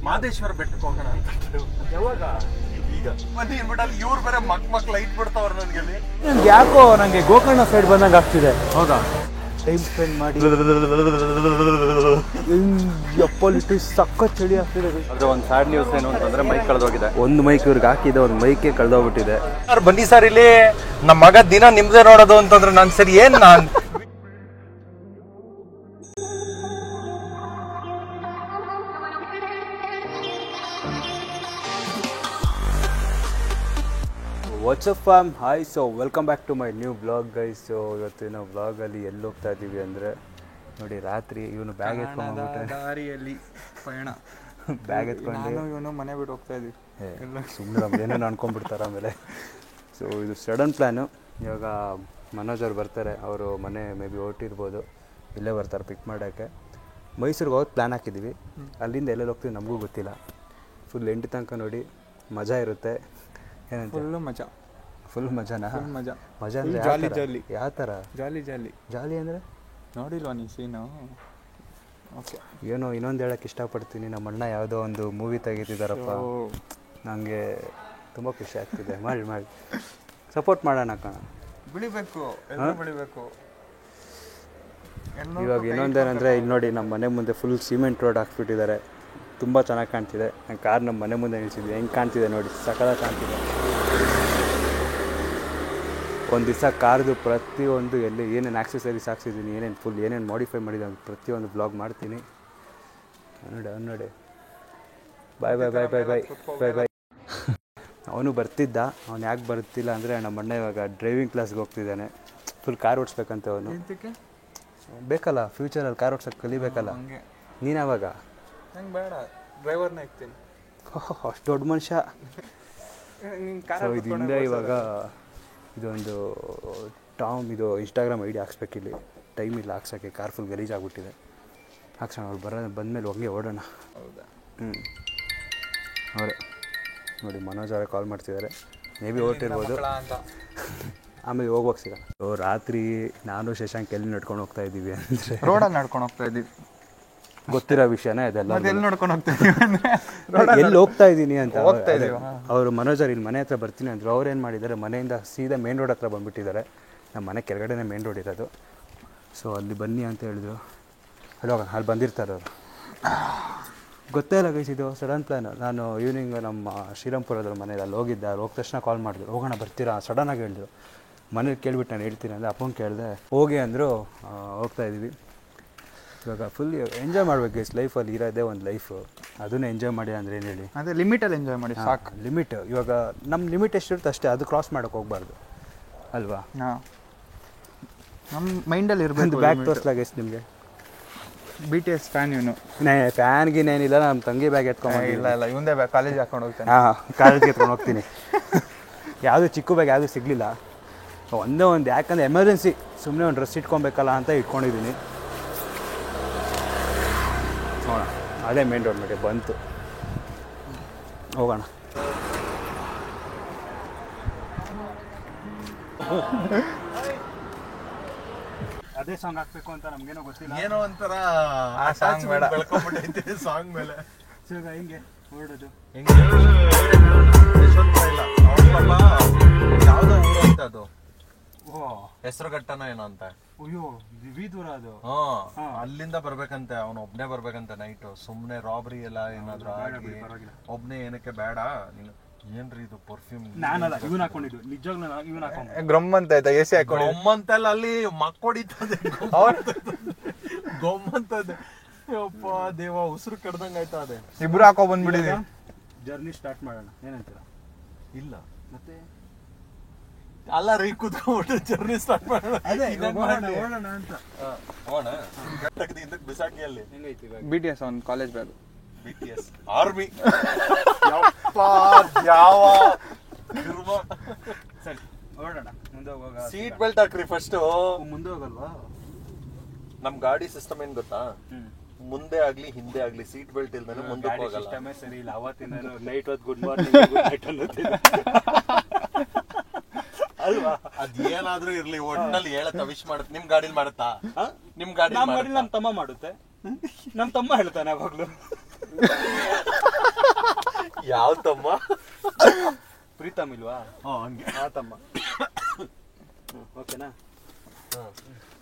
ಮಾದೇಶ್ವರ ಬೆಟ್ಟಕ್ಕೆ ಹೋಗೋಣ ಅಂತ. ಯಾವಾಗ? ಈಗ ಬನ್ನಿ ಇನ್ಬಿಟ್ಟಲ್ಲಿ ಇವ್ರು ಬೇರೆ ಮಕ್ ಲೈಟ್ ಬಿಡ್ತಾವ್ರ ನನಗೆ. ಯಾಕೋ ನಂಗೆ ಗೋಕರ್ಣ ಸೈಡ್ ಬಂದಂಗೆ ಆಗ್ತಿದೆ. ಹೌದಾ? ಟೈಮ್ ಸ್ಪೆಂಡ್ ಮಾಡಿ ಲಿಟಿ ಸಖತ್ ಚಳಿ ಆಗ್ತಿದೆ. ಅದ್ರ ಒಂದು ಸ್ಯಾಡ್ ನ್ಯೂಸ್ ಏನು ಅಂತಂದ್ರೆ ಮೈಕ್ ಕಳೆದೋಗಿದೆ. ಒಂದು ಮೈಕ್ ಇವ್ರಿಗೆ ಹಾಕಿದೆ, ಒಂದು ಮೈಕೆ ಕಳೆದೋಗ್ಬಿಟ್ಟಿದೆ. ಸರ್ ಬನ್ನಿ ಸರ್, ಇಲ್ಲಿ ನಮ್ಮ ಮಗ ದಿನ ನಿಮ್ದೇ ನೋಡೋದು ಅಂತಂದ್ರೆ ನಾನು ಸರಿ ಏನ್ ನಾನು what's up farm hi. So welcome back to my new blog guys. So ಇವತ್ತಿನ ಬ್ಲಾಗಲ್ಲಿ ಎಲ್ಲಿ ಹೋಗ್ತಾ ಇದ್ದೀವಿ ಅಂದರೆ ನೋಡಿ, ರಾತ್ರಿ ಇವನು ಬ್ಯಾಗ್ ಎತ್ಕೊಂಡು ದಾರಿಯಲ್ಲಿ ಪಯಣ, ಬ್ಯಾಗ್ ಎತ್ಕೊಂಡು ಇವನು ಮನೆ ಬಿಟ್ಟು ಹೋಗ್ತಾ ಇದ್ದೀವಿ. ಸುಮ್ಮನೆ ನಮ್ಗೆ ಏನೇನು ಅನ್ಕೊಂಡ್ಬಿಡ್ತಾರೆ ಆಮೇಲೆ. ಸೊ ಇದು ಸಡನ್ ಪ್ಲ್ಯಾನು. ಇವಾಗ ಮನೋಜ್ ಅವ್ರು ಬರ್ತಾರೆ, ಅವರು ಮನೆ ಮೇ ಬಿ ಹೊರಟಿರ್ಬೋದು, ಇಲ್ಲೇ ಬರ್ತಾರೆ ಪಿಕ್ ಮಾಡೋಕ್ಕೆ. ಮೈಸೂರಿಗೆ ಹೋಗೋದು ಪ್ಲ್ಯಾನ್ ಹಾಕಿದ್ದೀವಿ. ಅಲ್ಲಿಂದ ಎಲ್ಲೆಲ್ಲಿ ಹೋಗ್ತೀವಿ ನಮಗೂ ಗೊತ್ತಿಲ್ಲ. ಫುಲ್ ಎಂಟು ತನಕ ನೋಡಿ, ಮಜಾ ಇರುತ್ತೆ. ಏನಂತ? ಫುಲ್ ಮಜಾನಾ? ಮಜಾ ಅಂದರೆ ಜಾಲಿ ಜಾಲಿ. ಯಾವ ಥರ ಜಾಲಿ ಜಾಲಿ? ಜಾಲಿ ಅಂದರೆ ನೋಡಿಲ್ವಾ ನೀ ಸೀನು? ಓಕೆ, ಏನೋ ಇನ್ನೊಂದು ಹೇಳೋಕ್ಕೆ ಇಷ್ಟಪಡ್ತೀನಿ. ನಮ್ಮ ಅಣ್ಣ ಯಾವುದೋ ಒಂದು ಮೂವಿ ತೆಗಿತಿದ್ದಾರಪ್ಪ, ನನಗೆ ತುಂಬ ಖುಷಿ ಆಗ್ತಿದೆ. ಮಾಡಿ ಸಪೋರ್ಟ್ ಮಾಡೋಣ ಕಣ, ಬೆಳಿಬೇಕು, ಬೆಳಿಬೇಕು. ಇವಾಗ ಇನ್ನೊಂದೇನೆಂದರೆ, ಇಲ್ಲಿ ನೋಡಿ ನಮ್ಮ ಮನೆ ಮುಂದೆ ಫುಲ್ ಸಿಮೆಂಟ್ ರೋಡ್ ಹಾಕ್ಬಿಟ್ಟಿದ್ದಾರೆ. ತುಂಬ ಚೆನ್ನಾಗಿ ಕಾಣ್ತಿದೆ. ನಾನು ಕಾರ್ ನಮ್ಮ ಮನೆ ಮುಂದೆ ನಿಲ್ಸಿದ್ವಿ, ಹೆಂಗೆ ಕಾಣ್ತಿದೆ ನೋಡಿ, ಸಕಲಾಗಿ ಕಾಣ್ತಿದೆ. ಒಂದು ದಿವಸ ಕಾರ್ದು ಪ್ರತಿಯೊಂದು ಎಲ್ಲಿ ಏನೇನು ಆಕ್ಸೆಸರೀಸ್ ಹಾಕ್ಸಿದ್ದೀನಿ, ಏನೇನು ಫುಲ್ ಏನೇನು ಮಾಡಿಫೈ ಮಾಡಿದೆ ಅಂತ ಪ್ರತಿಯೊಂದು ಬ್ಲಾಗ್ ಮಾಡ್ತೀನಿ. ನೋಡಿ ಬಾಯ್ ಬಾಯ್ ಬಾಯ್ ಬಾಯ್ ಬಾಯ್ ಬಾಯ್ ಬಾಯ್. ಅವನು ಬರ್ತಿದ್ದ, ಅವ್ನು ಯಾಕೆ ಬರ್ತಿಲ್ಲ ಅಂದರೆ ನಮ್ಮ ಅಣ್ಣ ಇವಾಗ ಡ್ರೈವಿಂಗ್ ಕ್ಲಾಸ್ಗೆ ಹೋಗ್ತಿದ್ದಾನೆ. ಫುಲ್ ಕಾರ್ ಓಡಿಸ್ಬೇಕಂತ ಅವನು. ಬೇಕಲ್ಲ ಫ್ಯೂಚರಲ್ಲಿ ಕಾರ್ ಓಡ್ಸೋಕ್ಕೆ ಕಲಿಬೇಕಲ್ಲ. ನೀನು ಯಾವಾಗ? ನಂಗೆ ಬೇಡ, ಡ್ರೈವರ್ನ ಇರ್ತೀನಿ. ಅಷ್ಟು ದೊಡ್ಡ ಮನುಷ್ಯ. ಸೊ ಇದರಿಂದ ಇವಾಗ ಇದೊಂದು ಇದು ಇನ್ಸ್ಟಾಗ್ರಾಮ್ ಐಡಿ ಹಾಕ್ಸ್ಬೇಕಿಲ್ಲಿ. ಟೈಮ್ ಇಲ್ಲ ಹಾಕ್ಸೋಕ್ಕೆ, ಕಾರ್ ಫುಲ್ ಗಲೀಜಾಗ್ಬಿಟ್ಟಿದೆ. ಹಾಕ್ಸೋಣ, ಅವ್ರು ಬಂದಮೇಲೆ ಹೋಗಿ ಓಡೋಣ. ಹೌದಾ? ಅವರೇ ನೋಡಿ, ಮನೋಜ್ ಅವರೇ ಕಾಲ್ ಮಾಡ್ತಿದ್ದಾರೆ. ಮೇ ಬಿ ಹೊರಟಿರ್ಬೋದು, ಆಮೇಲೆ ಹೋಗ್ಬೇಕು ಸಿಗೋಣ. ಸೊ ರಾತ್ರಿ ನಾನು ಶಶಾಂಕ್ ಎಲ್ಲಿ ನಡ್ಕೊಂಡು ಹೋಗ್ತಾ ಇದ್ದೀವಿ ಅಂದರೆ, ರೋಡಲ್ಲಿ ನಡ್ಕೊಂಡು ಹೋಗ್ತಾ ಇದ್ದೀವಿ. ಗೊತ್ತಿರೋ ವಿಷಯನೇ ಇದೆಲ್ಲ. ಎಲ್ಲಿ ನೋಡ್ಕೊಂಡು ಹೋಗ್ತಾ ಇದ್ದೀವಿ? ಎಲ್ಲಿ ಹೋಗ್ತಾ ಇದ್ದೀನಿ ಅಂತ ಅವರು ಮನೋಜ್ ಅವ್ರು ಇಲ್ಲಿ ಮನೆ ಹತ್ರ ಬರ್ತೀನಿ ಅಂದರು. ಅವ್ರು ಏನು ಮಾಡಿದ್ದಾರೆ, ಮನೆಯಿಂದ ಸೀದಾ ಮೇನ್ ರೋಡ್ ಹತ್ರ ಬಂದುಬಿಟ್ಟಿದ್ದಾರೆ. ನಮ್ಮ ಮನೆ ಕೆಳಗಡೆನೇ ಮೇನ್ ರೋಡ್ ಇರೋದು. ಸೊ ಅಲ್ಲಿ ಬನ್ನಿ ಅಂತ ಹೇಳಿದ್ರು. ಅಲ್ಲಿ ಬಂದಿರ್ತಾರೆ ಅವರು. ಗೊತ್ತೇ ಇಲ್ಲ ಗೈಸ್, ಇದು ಸಡನ್ ಪ್ಲ್ಯಾನು. ನಾನು ಈವ್ನಿಂಗ್ ನಮ್ಮ ಶ್ರೀರಾಮ್ಪುರದ್ರ ಮನೇಲಿ ಅಲ್ಲಿ ಹೋಗಿದ್ದೆ. ಅಲ್ಲಿ ಹೋದ ತಕ್ಷಣ ಕಾಲ್ ಮಾಡಿದ್ರು, ಹೋಗೋಣ ಬರ್ತೀರಾ? ಸಡನ್ನಾಗಿ ಹೇಳಿದ್ರು. ಮನೇಲಿ ಕೇಳ್ಬಿಟ್ಟು ನಾನು ಹೇಳ್ತೀನಿ ಅಂದರೆ ಅಪ್ಪಂಗೆ ಕೇಳಿದೆ, ಹೋಗಿ ಅಂದರು. ಹೋಗ್ತಾಯಿದ್ದೀವಿ. ಇವಾಗ ಫುಲ್ ಎಂಜಾಯ್ ಮಾಡ್ಬೇಕು ಗೈಸ್. ಲೈಫಲ್ಲಿ ಇರೋದೇ ಒಂದು ಲೈಫು, ಅದನ್ನೇ ಎಂಜಾಯ್ ಮಾಡಿ ಅಂದರೆ ಏನು ಹೇಳಿ? ಅದೇ ಲಿಮಿಟಲ್ಲಿ ಎಂಜಾಯ್ ಮಾಡಿ ಸಾಕು. ಲಿಮಿಟ್ ಇವಾಗ ನಮ್ಮ ಲಿಮಿಟ್ ಎಷ್ಟಿರುತ್ತೆ ಅಷ್ಟೇ, ಅದು ಕ್ರಾಸ್ ಮಾಡೋಕ್ಕೆ ಹೋಗ್ಬಾರ್ದು ಅಲ್ವಾ? ಹಾಂ, ನಮ್ಮ ಮೈಂಡಲ್ಲಿ ಇರಬೇಕು. ಬ್ಯಾಗ್ ತೋರಿಸ್ಲಾ ಗೈಸ್ ನಿಮಗೆ? BTS ಫ್ಯಾನ್ ಇವನು. ಫ್ಯಾನ್ಗಿನೇನಿಲ್ಲ, ನಮ್ಮ ತಂಗಿ ಬ್ಯಾಗ್ ಎತ್ಕೊಂಡು. ಇಲ್ಲ ಇವಂದೇ ಬ್ಯಾಗ್ ಕಾಲೇಜ್ ಹಾಕೊಂಡು ಹೋಗ್ತಾನೆ. ಹಾಂ, ಕಾಲೇಜ್ಗೆ ಎತ್ಕೊಂಡು ಹೋಗ್ತೀನಿ. ಯಾವುದೂ ಚಿಕ್ಕ ಬ್ಯಾಗ್ ಯಾವುದೂ ಸಿಗಲಿಲ್ಲ. ಒಂದೇ ಒಂದು, ಯಾಕಂದರೆ ಎಮರ್ಜೆನ್ಸಿ ಸುಮ್ಮನೆ ಒಂದು ಡ್ರೆಸ್ ಇಟ್ಕೊಬೇಕಲ್ಲ ಅಂತ ಇಟ್ಕೊಂಡಿದ್ದೀನಿ. ನೋಡೋಣ, ಅದೇ ಮೇನ್ ರೋಡ್ ಮೇಲೆ ಬಂತು, ಹೋಗೋಣ. ಅದೇ ಸಾಂಗ್ ಹಾಕ್ಬೇಕು ಅಂತ ನಮ್ಗೇನೋ ಗೊತ್ತಿಲ್ಲ. ಏನೋ ಒಂಥರ ಆ ಸಾಂಗ್ ಬೇಡ ಬೆಳ್ಕೊಂಡ್ಬಿಟ್ಟೈತೆ ಸಾಂಗ್ ಮೇಲೆ. ಹಿಂಗೆ ಹೊರಡೋದು ಯಾವ್ದೋ ಊರು ಅಂತ ಅದು, ಓ ಹೆಸರುಘಟ್ಟನೋ ಏನೋ ಅಂತ. ಅಯ್ಯೋ ದೂರ ಅದು. ಅಲ್ಲಿಂದ ಬರ್ಬೇಕಂತೆ, ಅವನು ಒಬ್ನೇ ಬರ್ಬೇಕಂತೆ ನೈಟು. ಸುಮ್ನೆ ರಾಬ್ರಿ ಎಲ್ಲ ಏನಾದ್ರು ಆಗಿ ಒಬ್ನೇ ಏನಕ್ಕೆ ಬೇಡ. ನೀನು ಏನ್ರಿ ಇದು ಪರ್ಫ್ಯೂಮ್? ನಾನಲ್ಲ, ಇವನ್ ಹಾಕೊಂಡಿದ್ದು ನಿಜವಾಗ್ಲೂ. ಇವನ್ ಹಾಕೊಂಡು ಗ್ರಮ್ ಅಂತ ಆಯ್ತಾ? ಎಸಿ ಹಾಕೊಂಡು ಗೊಮ್ಮಂತೆಲ್ಲ ಅಲ್ಲಿ ಮಕ್ಕೊಡಿತದೆ, ಗೊಮ್ಮಂತದೆ. ಯಪ್ಪ ದೇವ, ಉಸಿರು ಕಡ್ದಂಗ ಆಯ್ತಾ ಅದೇ. ಇಬ್ರು ಹಾಕೋ ಬಂದ್ಬಿಟ್ಟಿದೆ. ಜರ್ನಿ ಸ್ಟಾರ್ಟ್ ಮಾಡೋಣ, ಏನಂತೀರ? ಇಲ್ಲ ಮತ್ತೆ ಅಲ್ಲ ರೀ, ಕೂತ್ಕೊಂಡ್ಬಿಟ್ಟು ಜರ್ನಿ ಸ್ಟಾರ್ಟ್ ಮಾಡೋಣ. ಓಡೋಣ ಅಂತ ಬಿಸಾಕಿ ಅಲ್ಲಿ ಹೆಂಗೈತಿ BTS ಅವ್ನ ಕಾಲೇಜ್ ಬ್ಯಾಗ್. BTS army. ಯಾವ ಸರಿ ಓಡೋಣ, ಮುಂದೆ ಹೋಗುವಾಗ ಸೀಟ್ ಬೆಲ್ಟ್ ಹಾಕ್ರಿ ಫಸ್ಟ್. ಮುಂದೆ ಹೋಗಲ್ವಾ? ನಮ್ ಗಾಡಿ ಸಿಸ್ಟಮ್ ಏನ್ ಗೊತ್ತಾ, ಮುಂದೆ ಆಗ್ಲಿ ಹಿಂದೆ ಆಗ್ಲಿ ಸೀಟ್ ಬೆಲ್ಟ್ ಇಲ್ದೇನೆ ಮುಂದಕ್ಕೆ ಹೋಗಲ್ಲ. ಸಿಸ್ಟಮೇ ಸರಿ ಇಲ್ಲ. ಅವತ್ತಿನ ನೈಟ್ ಹೊತ್ತು ಗುಡ್ ಮಾರ್ನಿಂಗ್ ಗುಡ್ ನೈಟ್ ಅನ್ನೋದಿಲ್ಲ ಅಲ್ವಾ? ಅದೇನಾದ್ರೂ ಇರ್ಲಿ, ಒಟ್ಟಿನಲ್ಲಿ ಹೇಳತ್ತ ವಿಶ್ ಮಾಡುತ್ತೆ. ನಿಮ್ ಗಾಡಿಲಿ ಮಾಡುತ್ತಾ? ನಿಮ್ ಗಾಡಿ ನಮ್ ತಮ್ಮ ಮಾಡುತ್ತೆ. ನಮ್ ತಮ್ಮ ಹೇಳ್ತಾನೆ ಯಾವಾಗ್ಲೂ. ಯಾವ ತಮ್ಮ? ಪ್ರೀತಮ್ ಇಲ್ವಾ? ಹಂಗೆ ಆ ತಮ್ಮ. ಓಕೆನಾ?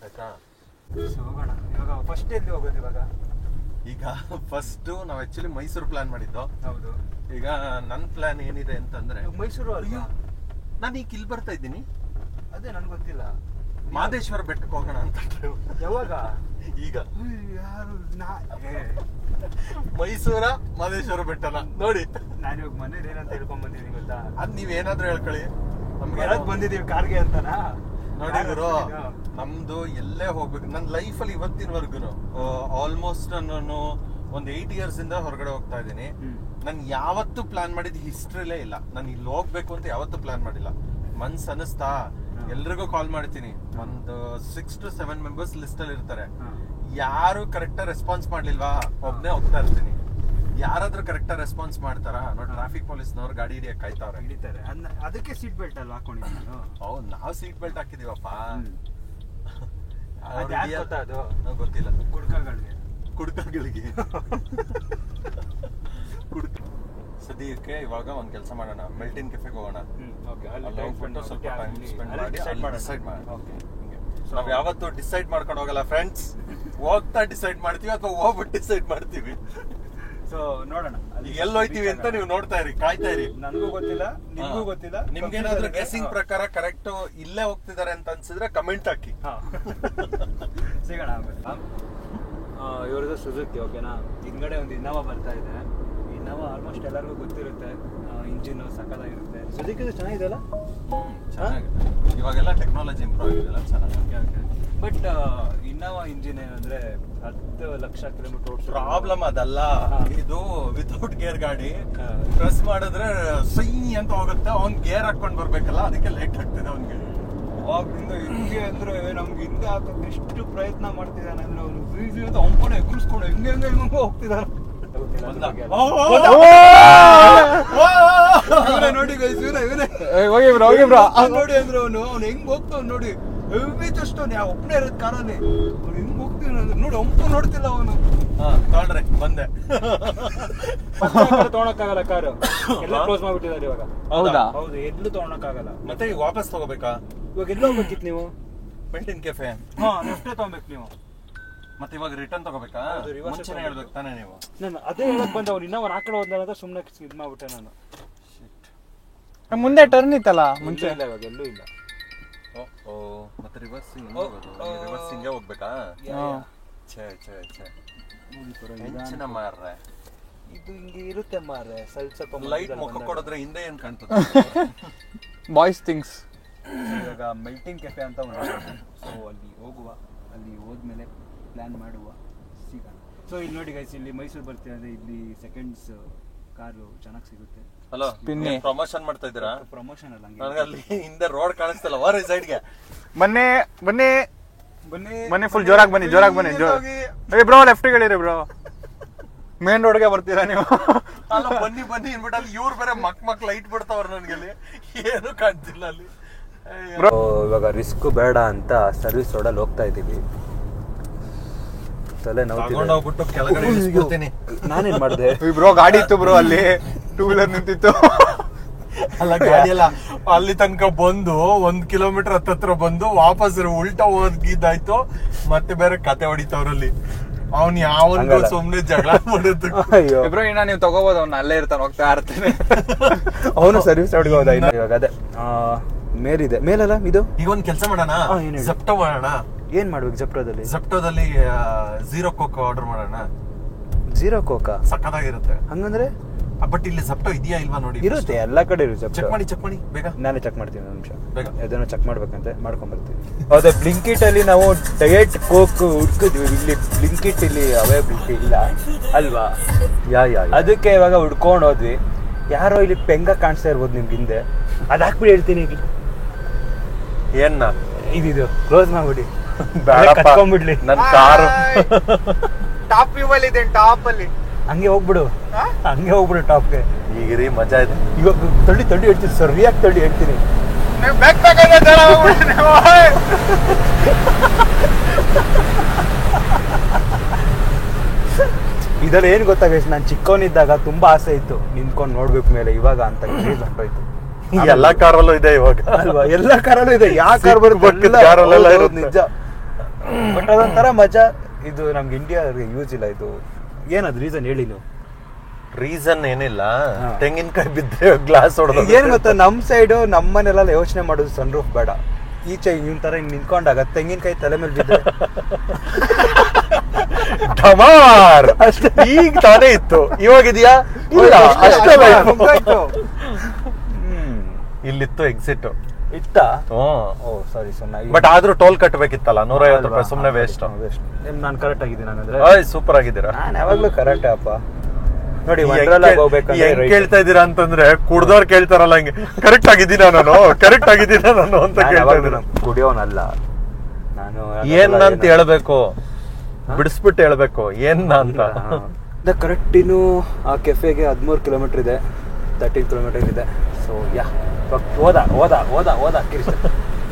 ಆಯ್ತಾ? ಹೋಗೋಣ. ಇವಾಗ ಫಸ್ಟ್ ಎಲ್ಲಿ ಹೋಗೋದು ಇವಾಗ? ಈಗ ಫಸ್ಟ್ ನಾವು ಆಕ್ಚುಲಿ ಮೈಸೂರು ಪ್ಲಾನ್ ಮಾಡಿದ್ದು. ಹೌದು. ಈಗ ನನ್ನ ಪ್ಲಾನ್ ಏನಿದೆ ಅಂತಂದ್ರೆ ಮೈಸೂರು ಅಲ್ವಾ? ನಾನು ಈಗ ಇಲ್ಲಿ ಬರ್ತಾ ಇದ್ದೀನಿ. ಅದೇ ನನ್ಗೆ ಗೊತ್ತಿಲ್ಲ. ಮಾದೇಶ್ವರ ಬೆಟ್ಟಕ್ಕೆ ಹೋಗೋಣ ಅಂತ. ಯಾವಾಗ? ಈಗ ಯಾರು ಮೈಸೂರ ಮಾದೇಶ್ವರ ಬೆಟ್ಟನ ನೋಡಿ. ನಾನು ಇವಾಗ ಮನೇಲಿ ಏನಂತ ಹೇಳ್ಕೊಂಡ್ ಬಂದಿದ್ದೀನಿ ಗೊತ್ತಾ? ಅದ್ ನೀವೇನಾದ್ರೂ ಹೇಳ್ಕೊಳ್ಳಿ, ನಮ್ಗೆ ಬಂದಿದೀವಿ ಕಾರ್ಗೆ ಅಂತನಾ? ನೋಡಿ ಗುರು, ನಮ್ದು ಎಲ್ಲೇ ಹೋಗ್ಬೇಕು ನನ್ನ ಲೈಫಲ್ಲಿ ಇವತ್ತಿನವರೆಗೂ ಆಲ್ಮೋಸ್ಟ್ ನಾನು ಒಂದು 8 years ಇಂದ ಹೊರಗಡೆ ಹೋಗ್ತಾ ಇದ್ದೀನಿ. ನಾನು ಯಾವತ್ತೂ ಪ್ಲಾನ್ ಮಾಡಿದ ಹಿಸ್ಟ್ರಿಲೇ ಇಲ್ಲ. ನಾನು ಇಲ್ಲಿ ಹೋಗ್ಬೇಕು ಅಂತ ಯಾವತ್ತೂ ಪ್ಲಾನ್ ಮಾಡಿಲ್ಲ. ಮನ್ಸ್ ಅನಿಸ್ತಾ ಎಲ್ರಿಗೂ ಕಾಲ್ ಮಾಡ್ತೀನಿ. ಒಂದು 6 to 7 ಮೆಂಬರ್ಸ್ ಲಿಸ್ಟ್ ಅಲ್ಲಿ ಇರ್ತಾರೆ. ಯಾರು ಕರೆಕ್ಟಾಗಿ ರೆಸ್ಪಾನ್ಸ್ ಮಾಡ್ಲಿಲ್ವಾ, ಒಬ್ನೇ ಹೋಗ್ತಾ ಇರ್ತೀನಿ. ಯಾರಾದ್ರೂ ಕರೆಕ್ಟಾಗಿ ರೆಸ್ಪಾನ್ಸ್ ಮಾಡ್ತಾರಾ? ನೋಡಿ, ಟ್ರಾಫಿಕ್ ಪೊಲೀಸ್ನವ್ರು ಗಾಡಿ ಹಿಡಿಯಕ್ಕೆ ಕಾಯ್ತಾವ್ರೆ. ಹಿಡಿತಾರೆ. ಅದಕ್ಕೆ ಸೀಟ್ ಬೆಲ್ಟ್ ಅಲ್ಲಿ ಹಾಕೊಂಡಿದ್ದೀನಿ ನಾನು. ಹೌದು, ನಾವು ಸೀಟ್ ಬೆಲ್ಟ್ ಹಾಕಿದೀವಪ್ಪ. ಅದು ಗೊತ್ತಿಲ್ಲ. ಗುಡ್ಕಗಳಿಗೆ ಸದ್ಯಕ್ಕೆ ಇವಾಗ ಒಂದ್ ಕೆಲಸ ಮಾಡೋಣ, ಮೆಲ್ಟಿನ್ ಕೆಫೆಗೆ ಹೋಗೋಣ. ಅಲ್ಲಿ ಹೋಗ್ಬಿಟ್ಟು ಸ್ವಲ್ಪ ಟೈಮ್ ಸ್ಪೆಂಡ್ ಮಾಡಿ ಡಿಸೈಡ್ ಮಾಡೋಣ. ನಾವ್ ಯಾವತ್ತು ಡಿಸೈಡ್ ಮಾಡ್ಕೊಂಡು ಹೋಗಲ್ಲ ಫ್ರೆಂಡ್ಸ್, ಹೋಗ್ತಾ ಡಿಸೈಡ್ ಮಾಡ್ತೀವಿ ಅಥವಾ ಹೋಗ್ಬಿಟ್ಟು ಡಿಸೈಡ್ ಮಾಡ್ತೀವಿ. ಸೊ ನೋಡೋಣ ಈಗ ಎಲ್ಲಿ ಹೋಯ್ತೀವಿ ಅಂತ ನೀವು ನೋಡ್ತಾ ಇರಿ, ಕಾಯ್ತಾ ಇರಿ. ನನಗೂ ಗೊತ್ತಿಲ್ಲ, ನಿಮ್ಗೂ ಗೊತ್ತಿಲ್ಲ. ನಿಮ್ಗೇನಾದ್ರೂ ಗೆಸ್ಸಿಂಗ್ ಪ್ರಕಾರ ಕರೆಕ್ಟ್ ಇಲ್ಲೇ ಹೋಗ್ತಿದ್ದಾರೆ ಅಂತ ಅನ್ಸಿದ್ರೆ ಕಮೆಂಟ್ ಹಾಕಿ. ಸಿಗೋಣ ಆಮೇಲೆ. ಇವ್ರದ್ದು ಸುಜುಕಿ, ಓಕೆನಾ? ಹಿಂದ್ಗಡೆ ಒಂದು ಇನ್ನೋವಾ ಬರ್ತಾ ಇದೆ. ಇನ್ನೋವಾ ಆಲ್ಮೋಸ್ಟ್ ಎಲ್ಲರಿಗೂ ಗೊತ್ತಿರುತ್ತೆ, ಇಂಜಿನ್ ಸಕ್ಕತ್ತಾಗಿರುತ್ತೆ. ಸುಜುಕಿ ಚೆನ್ನಾಗಿದೆಯಲ್ಲ? ಚೆನ್ನಾಗಿದೆ. ಇವಾಗೆಲ್ಲ ಟೆಕ್ನಾಲಜಿ ಇಂಪ್ರೂವ್ ಆಗಿದೆಲ್ಲ, ಚೆನ್ನಾಗಿ. ಬಟ್ ಇನ್ನೋವಾ ಇಂಜಿನ್ ಏನಂದ್ರೆ 10 ಲಕ್ಷ ಕಿಲೋಮೀಟರ್ ಓಡಿಸೋ ಪ್ರಾಬ್ಲಮ್ ಅದಲ್ಲ. ಇದು ವಿತೌಟ್ ಗೇರ್ ಗಾಡಿ, ಪ್ರೆಸ್ ಮಾಡಿದ್ರೆ ಸೈ ಅಂತ ಹೋಗುತ್ತೆ. ಅವ್ನ್ ಗೇರ್ ಹಾಕೊಂಡ್ ಬರ್ಬೇಕಲ್ಲ, ಅದಕ್ಕೆ ಲೇಟ್ ಆಗ್ತಿದೆ ಅವ್ನಿಗೆ. ಅವಾಗಿಂದ ಹಿಂಗೆ ಅಂದ್ರೆ ನಮ್ಗೆ ಹಿಂದೆ ಹಾಕೋಕೆ ಎಷ್ಟು ಪ್ರಯತ್ನ ಮಾಡ್ತಿದ್ದಾನೆ ಅಂದ್ರೆ ಅವನು ಫ್ರೀಜ್ ಅಂತ ಅಂಪಣೆ ಎಗ್ರಿಸ್ಕೊಂಡು ಹೆಂಗೆ ಹೋಗ್ತಿದ್ದಾನೆ. ನೋಡಿ ನೋಡಿ ಅಂದ್ರೆ ಅವ್ನು ಹೆಂಗ್ ಹೋಗ್ತಾವ್ ನೋಡಿ. ಹೆವಿ ಜಸ್ಟ್ ಅವ್ನು ಯಾವ ಒಬ್ಬನೇ ಇರೋದು ಕಾರಲ್ಲಿ. ಅವ್ನು ಹೆಂಗ್ ಹೋಗ್ತಾನೆ ನೋಡಿ, ಅಂಪು ನೋಡ್ತಿಲ್ಲ ಅವನು. ತೊಗೊಂಡ್ರೆ ಬಂದೆ. ತಗೊಳಕ್ಕಾಗಲ್ಲ ಕಾರು, ಎಲ್ಲ ಕ್ಲೋಸ್ ಮಾಡ್ಬಿಟ್ಟಿದ್ದಾರೆ ಇವಾಗ. ಹೌದಾ? ಹೌದು, ಎಲ್ಲೂ ತಗೊಳಕ್ಕಾಗಲ್ಲ. ಮತ್ತೆ ಈಗ ವಾಪಸ್ ತಗೋಬೇಕಾ? ಇವಾಗ ಎಲ್ಲ ಹೋಗ್ಬೇಕಿತ್ತು ನೀವು? ಮೆಲ್ಟಿನ್ ಕೆಫೆ ನೆಕ್ಸ್ಟ್ ತಗೊಬೇಕು ನೀವು. ಮತ್ತೆ ಇವಾಗ ರಿಟರ್ನ್ ತಗೋಬೇಕಾ? ಮುಂಚೆನೇ ಹೇಳ್ಬೇಕು ತಾನೇ ನೀವು. ನಾನು ಅದೇ ಹೇಳಕ್ ಬಂದ, ಅವ್ನು ಇನ್ನೂ ಆ ಕಡೆ ಹೋದ ಸುಮ್ಮನೆ ಇದು ಮಾಡ್ಬಿಟ್ಟೆ ನಾನು. ಮುಂದೆ ಟರ್ನ್ ಇತ್ತಲ್ಲ ಮುಂಚೆ. ಇಲ್ಲ, ಇವಾಗ ಎಲ್ಲೂ ಇಲ್ಲ. ಮತ್ತೆ ರಿವರ್ಸಿಂಗ್ ಹೋಗ್ಬೇಕಾ? ಛೇ ಛೇ ಛೇ, ಹೆಚ್ಚಿನ ಮಾರ್ರೆ. ಇದು ಹಿಂಗೆ ಇರುತ್ತೆ ಮಾರ್ರೆ, ಸ್ವಲ್ಪ ಲೈಟ್ ಮುಖ ಕೊಡಿದ್ರೆ ಹಿಂದೆ ಏನ್ ಕಾಣ್ತದೆ? Boys things. ಇವಾಗ ಮೆಲ್ಟಿಂಗ್ ಕೆಫೆ ಅಂತ ಒಂದು, ಸೊ ಅಲ್ಲಿ ಹೋಗುವ. ಅಲ್ಲಿ ಹೋದ್ಮೇಲೆ ಪ್ಲ್ಯಾನ್ ಮಾಡುವ, ಸಿಗೋಣ. ಸೊ ಇಲ್ಲಿ ನೋಡಿ ಗೈಸ್, ಇಲ್ಲಿ ಮೈಸೂರು ಬರ್ತೀವಿ ಅಂದರೆ ಇಲ್ಲಿ ಸೆಕೆಂಡ್ಸ್ ಕಾರು ಚೆನ್ನಾಗಿ ಸಿಗುತ್ತೆ. ಹಲೋ, ಪ್ರಮೋಷನ್ ಮಾಡ್ತಾ ಇದ್ದೀರಾ? ಪ್ರಮೋಷನ್ ಅಲ್ಲ, ನನಗೆ ಅಲ್ಲಿ ಹಿಂದೆ ರೋಡ್ ಕಾಣಿಸ್ತಲ್ಲ, ವಾರ ಸೈಡ್ಗೆ ಬನ್ನಿ ಬನ್ನಿ ಬನ್ನಿ ಬನ್ನಿ, ಫುಲ್ ಜೋರಾಗಿ ಬನ್ನಿ, ಜೋರಾಗಿ ಬನ್ನಿ. ಬ್ರೋ ಲೆಫ್ಟ್ ಹೇಳಿರಿ ಬ್ರೋ, ಮೇನ್ ರೋಡ್ಗೆ ಬರ್ತೀರಾ ನೀವು? ಅಲ್ಲ, ಬನ್ನಿ ಬನ್ನಿ ಅನ್ಬಿಟ್ಟು ಅಲ್ಲಿ ಇವ್ರು ಬೇರೆ ಮಕ್ ಲೈಟ್ ಬಿಡ್ತಾವ್ರ ನನ್ಗೆ, ಅಲ್ಲಿ ಏನು ಕಾಣ್ತಿಲ್ಲ ಅಲ್ಲಿ. ಇವಾಗ ರಿಸ್ಕ್ ಬೇಡ ಅಂತ ಸರ್ವಿಸ್ ರೋಡಲ್ಲಿ ಹೋಗ್ತಾ ಇದ್ದೀವಿ. ತಲೆ ಹೋಗ್ಬಿಟ್ಟು ಕೆಳಗಡೆ ಇಳಿಸ್ಬಿಡ್ತೀನಿ. ನಾನೇನ್ ಮಾಡಿದೆ ಬ್ರೋ? ಗಾಡಿ ಇತ್ತು ಬ್ರೋ, ಅಲ್ಲಿ 2 wheeler ನಿಂತಿತ್ತು. ಅಲ್ಲ, ಗಾಡಿ ಅಲ್ಲ, ಅಲ್ಲಿ ತನಕ ಬಂದು 1 ಕಿಲೋಮೀಟರ್ ಹತ್ತತ್ರ ಬಂದು ವಾಪಸ್ ಉಲ್ಟಾ ಹೋಗಿದ್ದಾಯ್ತು. ಮತ್ತೆ ಬೇರೆ ಕತೆ ಹೊಡಿತಾವ್ರಲ್ಲಿ. ಅವ್ನ್ ಯಾವನ್ಗೂ ಸುಮ್ನೆ ಜಗಳ ಮಾಡುತ್ತೆ. ಬ್ರೋ ಇನ್ನ ನೀವು ತಗೋಬಹುದು, ಅವ್ನ ಅಲ್ಲೇ ಇರ್ತಾನೆ, ಹೋಗ್ತಾ ಇರ್ತಾನೆ. ಅವನು ಸರ್ವಿಸ್ ರೋಡ್ಗೆ ಹೋದ. ಇವಾಗ ಅದೇ ಮೇಲಿದೆ, ಮೇಲಲ್ಲ ಇದು. ಈಗ ಒಂದ್ ಕೆಲಸ ಮಾಡೋಣ, ಜೆಪ್ಟೋ ಮಾಡೋಣ. ಏನ್ ಮಾಡ್ಬೇಕು ಜೆಪ್ಟೋದಲ್ಲಿ? ಜೆಪ್ಟೋದಲ್ಲಿ 0 ಕೋಕೋ ಆರ್ಡರ್ ಮಾಡೋಣ. 0 ಕೋಕಾ ಸಕ್ಕತ್ತಾಗಿರುತ್ತೆ. ಹಂಗಂದ್ರೆ ಬಟ್ ಇಲ್ಲಿ ಜೆಪ್ಟೋ ಇದೆಯಾ ಇಲ್ವಾ ನೋಡಿ. ಇರುತ್ತೆ, ಎಲ್ಲಾ ಕಡೆ ಇರುತ್ತೆ. ಚೆಕ್ ಮಾಡಿ ಬೇಗ. ನಾನೇ ಚೆಕ್ ಮಾಡ್ತೀನಿ, ಒಂದು ನಿಮಿಷ ಬೇಗ. ಅದನ್ನ ಚೆಕ್ ಮಾಡ್ಬೇಕಂತೆ ಮಾಡ್ಕೊಂಡ್ ಬರ್ತೀನಿ. ಅದೇ ಬ್ಲಿಂಕಿಟ್ ಅಲ್ಲಿ ನಾವು ಡಯಟ್ ಕೋಕ್ ಹುಡ್ಕಿದ್ವಿ. ಇಲ್ಲಿ ಬ್ಲಿಂಕಿಟ್ ಇಲ್ಲಿ ಅವೈಲಬಿಲಿಟಿ ಇಲ್ಲ ಅಲ್ವಾ? ಅದಕ್ಕೆ ಇವಾಗ ಹುಡ್ಕೊಂಡು ಹೋದ್ವಿ. ಯಾರೋ ಇಲ್ಲಿ ಪೆಂಗ ಕಾಣಿಸ್ತಾ ಇರ್ಬೋದು ನಿಮ್ಗೆ ಹಿಂದೆ, ಅದ್ ಹಾಕ್ಬಿಡಿ. ಹೇಳ್ತೀನಿ ಏನ್ನ ಇದು ಕ್ಲೋಸ್ ಮಾಡ್ಬಿಡಿ, ಕಟ್ಕೊಂಡ್ಬಿಡ್ಲಿ ನನ್ ಕಾರು. ಟಾಪ್ ವ್ಯೂ ಅಲ್ಲಿ ಇದೆ, ಟಾಪ್ ಅಲ್ಲಿ ಹಂಗೆ ಹೋಗ್ಬಿಡು ಟಾಪ್ಗೆ. ಈಗಿರಿ ಮಜಾ ಇದೆ. ಇವಾಗ ತಡಿ ಹೇಳ್ತೀನಿ ಸರ್, ರಿಯಾಕ್ಟ್ ತಡಿ ಹೇಳ್ತೀನಿ. ಇದರಲ್ಲಿ ಏನು ಗೊತ್ತಾಗೈತೆ, ನಾನು ಚಿಕ್ಕವನಿದ್ದಾಗ ತುಂಬಾ ಆಸೆ ಇತ್ತು ನಿಂತ್ಕೊಂಡು ನೋಡ್ಬೇಕು ಮೇಲೆ, ಇವಾಗ ಅಂತ ಕ್ರೇಜ್ ಹೊಂಟೋಯ್ತು. ಎಲ್ಲಾ ಕಾರಲ್ಲೂ ಇದೆ ಇವಾಗ ಅಲ್ವಾ, ಎಲ್ಲ ಕಾರಲ್ಲೂ ಇದೆ. ಯಾವ ಕಾರ್ ಕಾರಲ್ಲೆಲ್ಲ ಇರುತ್ತೆ. ನಿಜ. ಬಟ್ ಅದೊಂಥರ ಮಜಾ. ಇದು ನಮ್ಗೆ ಇಂಡಿಯಾಗೆ ಯೂಸ್ ಇಲ್ಲ. ಇದು ಏನದು ರೀಸನ್ ಹೇಳಿ ನೀವು? ರೀಸನ್ ಏನಿಲ್ಲ, ತೆಂಗಿನಕಾಯಿ ಬಿದ್ರೆ ಗ್ಲಾಸ್ ಹೊಡೆದ. ಏನ್ ಗೊತ್ತಾ, ನಮ್ ಸೈಡು ನಮ್ಮನೆಲ್ಲ ಯೋಚನೆ ಮಾಡೋದು ಸನ್ ರೂಫ್ ಬೇಡ, ಈಚೆ ಇವ್ ತರ ಹಿಂಗ್ ನಿಂತ್ಕೊಂಡಾಗ ತೆಂಗಿನಕಾಯಿ ತಲೆ ಮೇಲೆ ಬಿದ್ದರೆ ಢಮಾರ್ ಅಷ್ಟೇ. ಈಗ ತಾನೇ ಇತ್ತು, ಇವಾಗಿದ್ಯಾ? ಇಲ್ಲ, ಅಷ್ಟೇ ಮುಗ್ದಾಯ್ತು. ಇಲ್ಲಿತ್ತು ಎಕ್ಸಿಟ್ ಇತ್ತ. ಓ ಸಾರಿ ಸರ್. ಬಟ್ ಆದ್ರೂ ಟೋಲ್ ಕಟ್ಟಬೇಕಿತ್ತಲ್ಲ, 150 ರೂಪಾಯಿ ಸುಮ್ನೆ ವೇಸ್ಟ್. ನಾನು ಕರೆಕ್ಟ್ ಆಗಿದ್ದೀನಿ ಅಂದ್ರೆ. ಸೂಪರ್ ಆಗಿದ್ದೀರಾ. ನಾನು ಯಾವಾಗ್ಲೂ ಕರೆಕ್ಟ್ ಅಪ್ಪ. ನೋಡಿ ಹೆಂಗ್ ಕೇಳ್ತಾ ಇದೀರಾ ಅಂತಂದ್ರೆ ಕುಡ್ದವ್ರು ಕೇಳ್ತಾರಲ್ಲ ಹಂಗೆ, ಕರೆಕ್ಟ್ ಆಗಿದ್ದೀನ ನಾನು, ಕರೆಕ್ಟ್ ಆಗಿದ್ದೀನ ನಾನು ಅಂತ ಕೇಳ್ತಾ ಇದ್ದೀನಿ. ಕುಡಿಯೋನಲ್ಲ ನಾನು. ಏನ್ ಅಂತ ಹೇಳ್ಬೇಕು, ಬಿಡಿಸ್ಬಿಟ್ಟು ಹೇಳ್ಬೇಕು ಏನ್ ಅಂತ. ಕರೆಕ್ಟ್ ಇನ್ನು ಆ ಕೆಫೆಗೆ 13 ಕಿಲೋಮೀಟರ್ ಇದೆ, 13 ಕಿಲೋಮೀಟರ್ ಇದೆ. ಸೊ ಯಾ ಓದ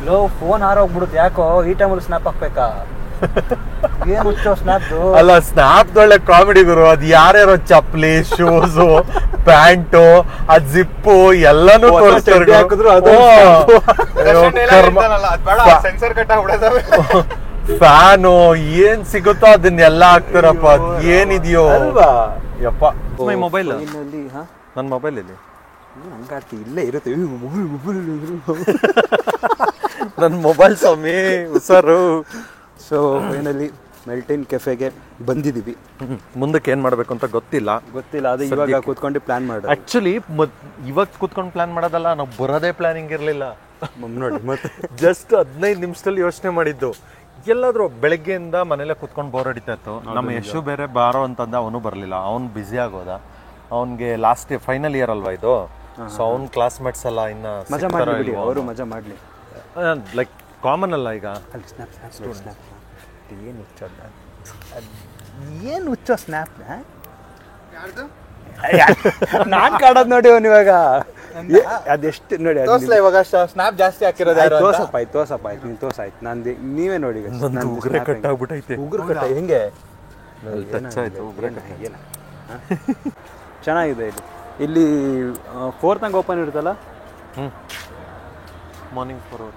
ಲೋ ಫೋನ್ ಹಾರೋಗ್ಬಿಡುತ್ತೆ ಯಾಕೋ. ಈ ಟೈಮಲ್ಲಿ ಸ್ನಾಪ್ ಹಾಕ್ಬೇಕಾ? ಏನ್ ಹುಚ್ಚೋ ಸ್ನಾಪ್ದು? ಅಲ್ಲ, ಸ್ನಾಪ್ ಒಳ್ಳೆ ಕಾಮಿಡಿ ಗುರು. ಅದ್ ಯಾರ್ಯಾರೋ ಚಪ್ಲಿ, ಶೂಸು, ಪ್ಯಾಂಟು, ಆ ಜಿಪ್ಪು ಎಲ್ಲಾನು ತೋರಿಸ್ತಾರೆ. ಫ್ಯಾನು ಏನ್ ಸಿಗುತ್ತೋ ಅದನ್ನೆಲ್ಲ ಹಾಕ್ತಾರಪ್ಪ. ಏನಿದೆಯೋ ಯಪ್ಪ. ಮೊಬೈಲ್ ನನ್ನ ಮೊಬೈಲ್ ಇಲ್ಲಿ ಹಂಗಾಡ್ತಿ ಇಲ್ಲೇ ಇರುತ್ತೆ. ನನ್ನ ಮೊಬೈಲ್ ಸ್ವಾಮಿ ಹುಷಾರು. ಸೊ ಫೈನಲಿ ಮೆಲ್ಟಿನ್ ಕೆಫೆಗೆ ಬಂದಿದ್ದೀವಿ. ಮುಂದಕ್ಕೆ ಏನ್ ಮಾಡ್ಬೇಕು ಅಂತ ಗೊತ್ತಿಲ್ಲ. ಅದು ಇವಾಗ ಕೂತ್ಕೊಂಡು ಪ್ಲಾನ್ ಮಾಡಿ. ಆಕ್ಚುಲಿ ಇವಾಗ ಕೂತ್ಕೊಂಡು ಪ್ಲಾನ್ ಮಾಡೋದಲ್ಲ, ನಾವು ಬರೋದೇ ಪ್ಲಾನಿಂಗ್ ಇರಲಿಲ್ಲ ನೋಡಿ. ಮತ್ತೆ ಜಸ್ಟ್ 15 ನಿಮಿಷದಲ್ಲಿ ಯೋಚನೆ ಮಾಡಿದ್ದು. ಎಲ್ಲಾದ್ರೂ ಬೆಳಗ್ಗೆಯಿಂದ ಮನೇಲೆ ಕೂತ್ಕೊಂಡು ಬೋರ್ ಹೊಡಿತಾ ಇತ್ತು. ನಮ್ಮ ಯಶು ಬೇರೆ ಬಾರೋ ಅಂತಂದ, ಅವನು ಬರಲಿಲ್ಲ. ಅವ್ನು ಬ್ಯುಸಿ ಆಗೋದ. ಅವನಿಗೆ ಲಾಸ್ಟ್ ಫೈನಲ್ ಇಯರ್ ಅಲ್ವಾ ಇದು. ಸೊ ಅವ್ನ ಕ್ಲಾಸ್ಮೇಟ್ಸ್ ಎಲ್ಲ ಇನ್ನ ಮಜಾ ಮಾಡಲಿ, ಅವರು ಮಜಾ ಮಾಡಲಿ. ಲೈಕ್ ಕಾಮನ್ ಅಲ್ಲ ಈಗ. ಏನು ಹುಚ್ಚೋ ಸ್ನ್ಯಾಪ್ ನಾನ್ ಕಾಡೋದು ನೋಡಿ ಅವನು ಇವಾಗ. ಅದೆಷ್ಟು ನೋಡಿ ಇವಾಗ ಸ್ನಾಪ್ ಜಾಸ್ತಿ ಹಾಕಿರೋದು. ತೋರ್ಸಪ್ಪ ಆಯ್ತು ನೀನು ತೋರ್ಸಾಯ್ತು. ನಂದು ನೀವೇ ನೋಡಿ. ಉಗ್ರೆ ಕಟ್ಟಾಗ್ಬಿಟ್ಟೈತೆ. ಉಗುರು ಕಟ್ಟ ಹೆಂಗೆ ಟಚ್ ಆಯ್ತು ಉಗ್ರೆ ಕಟ್ಟ. ಚೆನ್ನಾಗಿದೆ. ಇಲ್ಲಿ 4th ಓಪನ್ ಇರುತ್ತಲ್ಲ. ಮಾರ್ನಿಂಗ್ 4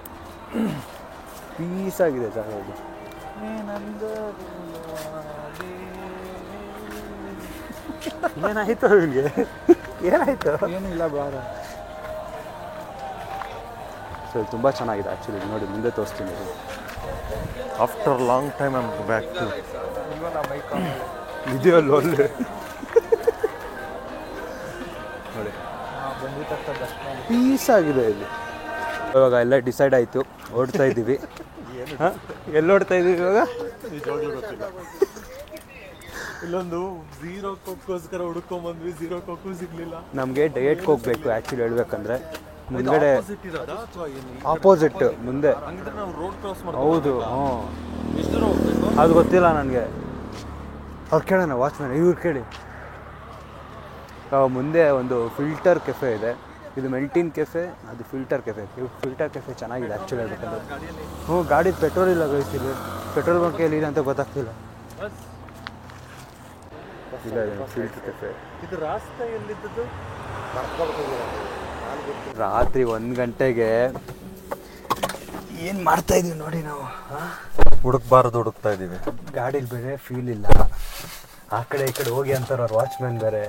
ಪೀಸ್ ಆಗಿದೆ ಜಾಗ ಇದು. ಏನಾಯ್ತು ಅವನಿಗೆ? ಏನಾಯ್ತು? ಏನಿಲ್ಲ ಬಾರ. ಸೊ ತುಂಬ ಚೆನ್ನಾಗಿದೆ ಆ್ಯಕ್ಚುಲಿ. ನೋಡಿ ಮುಂದೆ ತೋರಿಸ್ತೀನಿ. After long time I am back to ಇದೆಯಲ್ಲ ಒಳ್ಳೆ. ನೋಡಿ ಪೀಸ್ ಆಗಿದೆ ಇಲ್ಲಿ. ಇವಾಗ ಎಲ್ಲ ಡಿಸೈಡ್ ಆಯಿತು, ಓಡ್ತಾ ಇದ್ದೀವಿ. ಎಲ್ಲಿ ಓಡ್ತಾ ಇದ್ದೀವಿ ಇವಾಗ? ಇಲ್ಲೊಂದು 0 ಕೋಕ್ಗೋಸ್ಕರ ಹುಡ್ಕೊಂಬಂದ್ವಿ. 0 ಕೋಕು ಸಿಗ್ಲಿಲ್ಲ ನಮಗೆ. ಡಯಟ್ ಕೋಕ್ ಬೇಕು ಆ್ಯಕ್ಚುಲಿ ಹೇಳ್ಬೇಕಂದ್ರೆ. ಮುಂದ್ಗಡೆ ಆಪೋಸಿಟ್ ಮುಂದೆ. ಹೌದು. ಅದು ಗೊತ್ತಿಲ್ಲ ನನಗೆ. ಅವ್ರು ಕೇಳೋಣ, ವಾಚ್ಮ್ಯಾನ್ ಇವ್ರು ಕೇಳಿ. ಮುಂದೆ ಒಂದು ಫಿಲ್ಟರ್ ಕೆಫೆ ಇದೆ. ಇದು ಮೆಲ್ಟಿನ್ ಕೆಫೆ, ಅದು ಫಿಲ್ಟರ್ ಕೆಫೆ. ಫಿಲ್ಟರ್ ಕೆಫೆ ಚೆನ್ನಾಗಿದೆ ಆ್ಯಕ್ಚುಲಿ ಹೇಳ್ಬೇಕಂದ್ರೆ. ಗಾಡಿ ಪೆಟ್ರೋಲ್ ಇಲ್ಲ ಗೈಸಿಲ್ಲಿ. ಪೆಟ್ರೋಲ್ ಬಂಕ್ ಎಲ್ಲಿ ಅಂತ ಗೊತ್ತಾಗ್ತಿಲ್ಲ. ಇಲ್ಲ ಫಿಲ್ಟರ್ ಕೆಫೆ. ಇದು ರಾಸ್ತಾ ಎಲ್ಲಿದ್ದು? ರಾತ್ರಿ 1 ಗಂಟೆಗೆ ಏನು ಮಾಡ್ತಾ ಇದೀವಿ ನೋಡಿ ನಾವು. ಹುಡುಕ್ಬಾರ್ದು ಹುಡುಕ್ತಾ ಇದೀವಿ. ಗಾಡೀಲಿ ಬೇರೆ ಫೀಲ್ ಇಲ್ಲ. ಆ ಕಡೆ ಈ ಕಡೆ ಹೋಗಿ ಅಂತಾರ ಅವ್ರು ವಾಚ್ಮ್ಯಾನ್ ಬೇರೆ.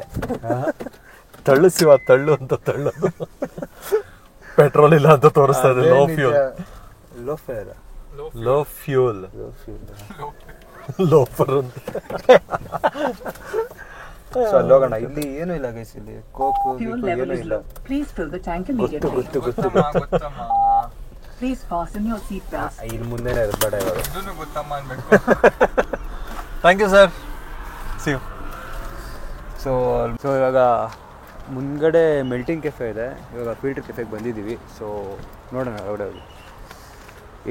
ತಳ್ಳು ಶಿವ, ತಳ್ಳು ಅಂತ ತಳ್ಳು. ಪೆಟ್ರೋಲ್ ಇಲ್ಲ ಅಂತ ತೋರಿಸ್ತಾ ಇದೆ. Low fuel. ಲೋಫರ್ ಅಂತ. ಹೋಗೋಣ. ಇಲ್ಲಿ ಏನು ಇಲ್ಲ ಗೈಸ್. ಇಲ್ಲಿ ಕೋಕು ಏನು ಇಲ್ಲ. ಗೊತ್ತು. ಇಲ್ಲಿ ಮುಂದೆನೇ ಬೇಡ ಇವಾಗ. Thank you sir. ಸೊ ಇವಾಗ ಮುಂದ್ಗಡೆ ಮೆಲ್ಟಿಂಗ್ ಕೆಫೆ ಇದೆ. ಇವಾಗ ಫಿಲ್ಟರ್ ಕೆಫೆಗೆ ಬಂದಿದ್ದೀವಿ. ಸೊ ನೋಡೋಣ ಹೊರಗಡೆ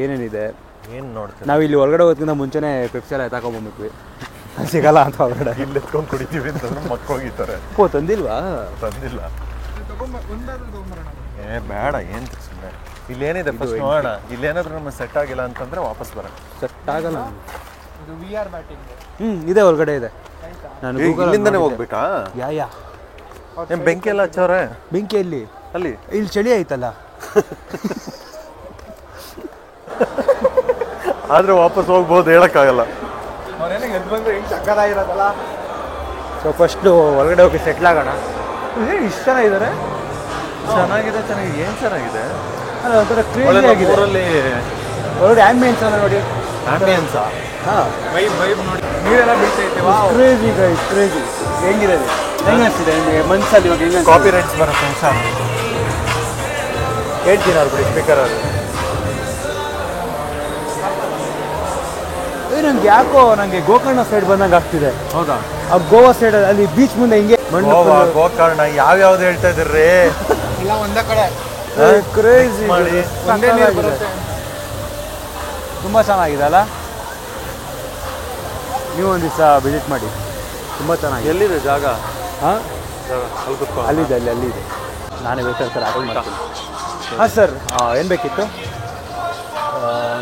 ಏನೇನಿದೆ. ಏನು ನೋಡ್ತೀವಿ ನಾವು ಇಲ್ಲಿ ಹೊರಗಡೆ ಹೋಗೋದಕ್ಕಿಂತ ಮುಂಚೆನೇ ಪೆಪ್ಸಿ ಎಲ್ಲ ಎತ್ತಾಕೊಂಡ್ಬಂದ್ಬಿಟ್ವಿ. ಸಿಗಲ್ಲ ಅಂತ ಹೊರಗಡೆ. ಇಲ್ಲಿ ಎತ್ಕೊಂಡು ಕುಡಿತೀವಿ ಅಂತಂದ್ರೆ ಮಕ್ಕೋಗಿದ್ದಾರೆ. ತಂದಿಲ್ವಾ? ತಂದಿಲ್ಲ. ಬೇಡ ಏನು ಸುಮ್ಮನೆ. ಇಲ್ಲೇನಿದೆ ಫಸ್ಟ್ ನೋಡೋಣ. ಇಲ್ಲೇನಾದ್ರೂ ನಮಗೆ ಸೆಟ್ ಆಗಿಲ್ಲ ಅಂತಂದ್ರೆ ವಾಪಸ್ ಬರೋಣ. ಸೆಟ್ ಆಗಲ್ಲ. ಇದೆ ಒಳಗಡೆ ಇದೆ. ನಾನು ಇಲ್ಲಿಂದನೇ ಹೋಗ್ಬೇಕಾ? ಯಾ ಏನ್ ಬೆಂಕಿ ಎಲ್ಲ ಹಚ್ಚವ್ರೆ? ಬೆಂಕಿ ಎಲ್ಲಿ? ಅಲ್ಲಿ ಇಲ್ಲಿ ಚಳಿ ಆಯ್ತಲ್ಲ. ಆದ್ರೆ ವಾಪಸ್ ಹೋಗ್ಬೋದು, ಹೇಳಕ್ಕಾಗಲ್ಲ. ಸೊ ಫಸ್ಟು ಹೊರಗಡೆ ಹೋಗಿ ಸೆಟ್ಲ್ ಆಗೋಣ. ಇಷ್ಟು ಚೆನ್ನಾಗಿದ್ದಾರೆ. ಚೆನ್ನಾಗಿದೆ ಏನ್ ಚೆನ್ನಾಗಿದೆ. ಅಲ್ಲ ಒಂಥರ ಕ್ರೇಜಿ ಆಗಿದೆ. ಹೊರಗಡೆ ಆಂಬಿಯನ್ಸ್ ಅಲ್ಲ ನೋಡಿ. ಆಂಬಿಯನ್ಸಾ? ಹಾಂ, ವೈಬ್ ನೋಡಿ, ನೀರೆಲ್ಲ ಬೀಳ್ತೈತೆ. Crazy crazy. ಹೆಂಗಿದೆ ಅನಿಸ್ತಿದೆ ನಿಮಗೆ ಮನ್ಸಲ್ಲಿ ಇವಾಗ? ಹೆಂಗೆ ಕಾಪಿ ರೈಟ್ಸ್ ಬರುತ್ತೆ ಸರ್, ಹೇಳ್ತೀನಿ ಅವ್ರು ಬಿಡಿ ಸ್ಪೀಕರ್ ಅವರು. ನಂಗೆ ಯಾಕೋ ನನಗೆ ಗೋಕರ್ಣ ಸೈಡ್ ಬಂದಂಗೆ ಆಗ್ತಿದೆ. ಹೌದಾ? ಆ ಗೋವಾ ಸೈಡ್ ಅಲ್ಲಿ ಬೀಚ್ ಮುಂದೆ ಹಿಂಗೆ ಗೋಕರ್ಣ ಯಾವ್ಯಾವ್ದು ಹೇಳ್ತಾ ಇದ್ರಿ? ಎಲ್ಲ ಒಂದೇ ಕಡೆ ಕ್ರೇಜಿ ಮಾಡಿ ಒಂದೇ ನೀರು ಬರುತ್ತೆ. ತುಂಬ ಚೆನ್ನಾಗಿದೆ ಅಲ್ಲ? ನೀವು ಒಂದು ದಿವಸ ವಿಸಿಟ್ ಮಾಡಿ, ತುಂಬ ಚೆನ್ನಾಗಿದೆ. ಎಲ್ಲಿದೆ ಜಾಗ? ಹಾಂ, ಅಲ್ಲಿ ಕೂತ್ಕೊಂಡು. ಅಲ್ಲಿದೆ ಅಲ್ಲಿದೆ. ನಾನೇ ಬೇಕಾದ್ರೆ ಸರ್ ಆರ್ಡರ್ ಮಾಡ್ತೀನಿ. ಹಾಂ ಸರ್, ಏನು ಬೇಕಿತ್ತು?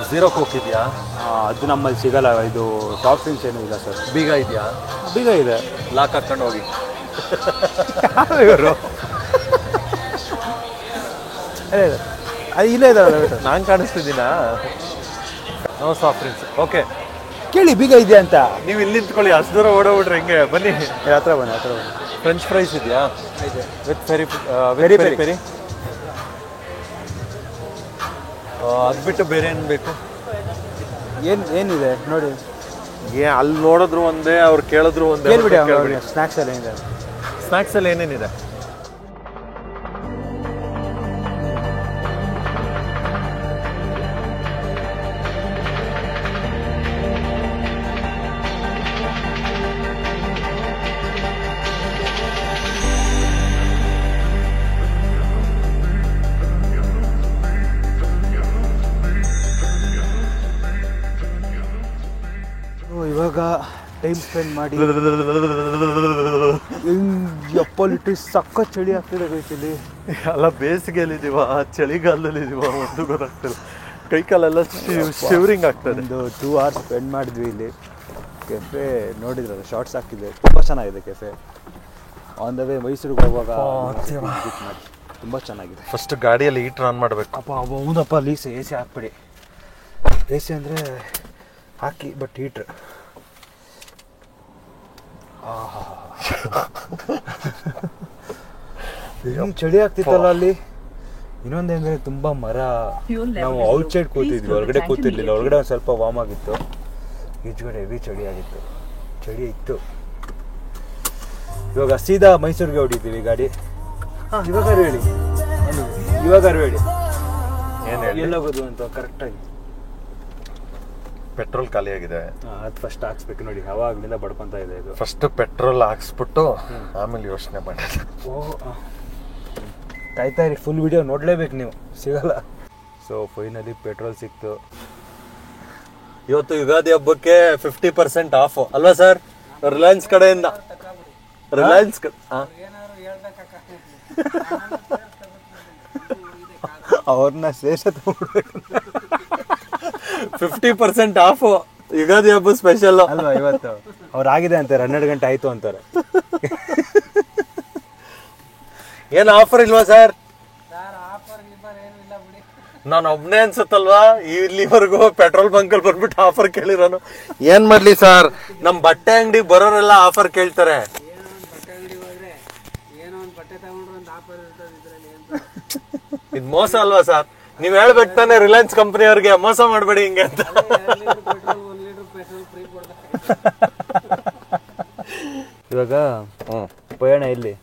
ಝೀರೋ ಕೋಕ್ ಇದೆಯಾ? ಅದು ನಮ್ಮಲ್ಲಿ ಸಿಗಲ್ಲ. ಇದು ಸಾಫ್ಟ್ ಡ್ರಿಂಕ್ಸ್ ಏನೂ ಇಲ್ಲ ಸರ್. ಬೀಗ ಇದೆಯಾ? ಬೀಗ ಇದೆ. ಲಾಕ್ ಹಾಕೊಂಡು ಹೋಗಿ. ಇವರು ಅದು ಇಲ್ಲೇ ಇದಾರಲ್ಲ. ನಾನು ಕಾಣಿಸ್ತಿದ್ದೀನಾ? No soft drinks. ಓಕೆ, ಕೇಳಿ ಬೀಗ ಇದೆ ಅಂತ. ನೀವು ಇಲ್ಲಿ ನಿಂತ್ಕೊಳ್ಳಿ, ಅಷ್ಟು ದೂರ ಓಡೋಗ್ಬಿಟ್ರೆ ಹೆಂಗೆ? ಬನ್ನಿ, ಹತ್ರ ಬನ್ನಿ. ಫ್ರೆಂಚ್ ಫ್ರೈಸ್ ಇದೆಯಾ? With peri peri. ಅದು ಬಿಟ್ಟು ಬೇರೆ ಏನು ಬೇಕು? ಏನಿದೆ ನೋಡಿ. ಅಲ್ಲಿ ನೋಡಿದ್ರು ಒಂದೇ, ಅವ್ರು ಕೇಳಿದ್ರು ಒಂದೇ. ಕೇಳ್ಬಿಡಿ ಸ್ನ್ಯಾಕ್ಸ್ ಎಲ್ಲ ಏನಿದೆ? ಸ್ನ್ಯಾಕ್ಸ್ ಅಲ್ಲಿ ಏನೇನಿದೆ? ಇವಾಗ ಟೈಮ್ ಸ್ಪೆಂಡ್ ಮಾಡಿ ಎಪ್ಪ ಲಿಟ್ರಿ ಸಕ್ಕ ಚಳಿ ಆಗ್ತಿದೆ ಕೈಯಲ್ಲಿ. ಅಲ್ಲ, ಬೇಸಿಗೆಯಲ್ಲಿದ್ದೀವ ಚಳಿಗಾಲದಲ್ಲಿದ್ದೀವ ಒಂದು ಗೊತ್ತಾಗ್ತಿಲ್ಲ. ಕೈ ಕಾಲೆಲ್ಲ ಶಿವರಿಂಗ್ ಆಗ್ತದೆ. ಒಂದು 2 hours ಸ್ಪೆಂಡ್ ಮಾಡಿದ್ವಿ ಇಲ್ಲಿ. ಕೆಫೆ ನೋಡಿದ್ರಲ್ಲ, ಶಾರ್ಟ್ಸ್ ಹಾಕಿದೆ, ತುಂಬ ಚೆನ್ನಾಗಿದೆ ಕೆಫೆ. ಆನ್ ದ ವೇ ಮೈಸೂರಿಗೆ ಹೋಗುವಾಗ ವಿಸಿಟ್ ಮಾಡಿ, ತುಂಬ ಚೆನ್ನಾಗಿದೆ. ಫಸ್ಟ್ ಗಾಡಿಯಲ್ಲಿ ಹೀಟರ್ ಆನ್ ಮಾಡಬೇಕು. ಅಪ್ಪ ಹೌದಪ್ಪ, ಲೀಸ್ ಎ ಸಿ ಹಾಕ್ಬಿಡಿ. ಎ ಸಿ ಅಂದರೆ ಹಾಕಿ, ಬಟ್ ಹೀಟ್ರ್ ಚಳಿ ಆಗ್ತಿತ್ತಲ್ಲ ಅಲ್ಲಿ. ಇನ್ನೊಂದೇಂದ್ರೆ ತುಂಬ ಮರ. ನಾವು ಔಟ್ಸೈಡ್ ಕೂತಿದ್ವಿ, ಒಳಗಡೆ ಕೂತಿರ್ಲಿಲ್ಲ. ಒಳಗಡೆ ಒಂದು ಸ್ವಲ್ಪ ವಾರ್ಮ್ ಆಗಿತ್ತು, ಈಚೆಗಡೆ ಹೆವಿ ಚಳಿ ಆಗಿತ್ತು. ಚಳಿ ಇತ್ತು. ಇವಾಗ ಸೀದಾ ಮೈಸೂರಿಗೆ ಹೊಡಿತೀವಿ ಗಾಡಿ. ಹಾಂ, ಇವಾಗ ಹೇಳಿ ಏನು ಹೇಳಿ? ಎಲ್ಲೋಗೋದು ಅಂತ ಕರೆಕ್ಟಾಗಿ. ಪೆಟ್ರೋಲ್ ಖಾಲಿ ಆಗಿದೆ. ಅದು ಫಸ್ಟ್ ಹಾಕ್ಸ್ಬೇಕು ನೋಡಿ, ಅವಾಗಲಿಂದ ಬಡ್ಕೊತಾ ಇದೆ ಇದು. ಫಸ್ಟ್ ಪೆಟ್ರೋಲ್ ಹಾಕ್ಸ್ಬಿಟ್ಟು ಆಮೇಲೆ ಯೋಚನೆ ಮಾಡಿ. ಕಾಯ್ತಾ ಇರಿ, ಫುಲ್ ವಿಡಿಯೋ ನೋಡಲೇಬೇಕು ನೀವು, ಸಿಗಲ್ಲ. ಸೊ ಫೈನಲಿ ಪೆಟ್ರೋಲ್ ಸಿಕ್ತು. ಇವತ್ತು ಯುಗಾದಿ ಹಬ್ಬಕ್ಕೆ 50% ಆಫ್ ಅಲ್ವಾ ಸರ್? ರಿಲಯನ್ಸ್ ಕಡೆಯಿಂದ. ರಿಲಯನ್ಸ್ 50% ಆಫ್ ಯುಗಾದಿ ಹಬ್ಬ ಸ್ಪೆಷಲ್ ಅಲ್ವಾ ಇವತ್ತು? ಅವ್ರಾಗಿದೆ ಅಂತಾರೆ, 12 ಗಂಟೆ ಆಯ್ತು ಅಂತಾರೆ. ಏನ್ ಆಫರ್ ಇಲ್ವಾ ಸರ್? ನಾನು ಒಬ್ನೇ ಅನ್ಸುತ್ತಲ್ವಾ ಇಲ್ಲಿವರೆಗೂ ಪೆಟ್ರೋಲ್ ಬಂಕ್ ಅಲ್ಲಿ ಬಂದ್ಬಿಟ್ಟು ಆಫರ್ ಕೇಳಿರೋನು. ಏನ್ ಮಾಡ್ಲಿ ಸರ್, ನಮ್ ಬಟ್ಟೆ ಅಂಗಡಿ ಬರೋರೆಲ್ಲ ಆಫರ್ ಕೇಳ್ತಾರೆ. ಇದು ಮೋಸ ಅಲ್ವಾ ಸರ್? ನೀವ್ ಹೇಳ್ಬೇಕು ತಾನೆ ರಿಲಯನ್ಸ್ ಕಂಪನಿ ಅವ್ರಿಗೆ, ಮೋಸ ಮಾಡ್ಬೇಡಿ ಹಿಂಗೆ ಅಂತ. ಇವಾಗ ಪಯಣ ಎಲ್ಲಿ?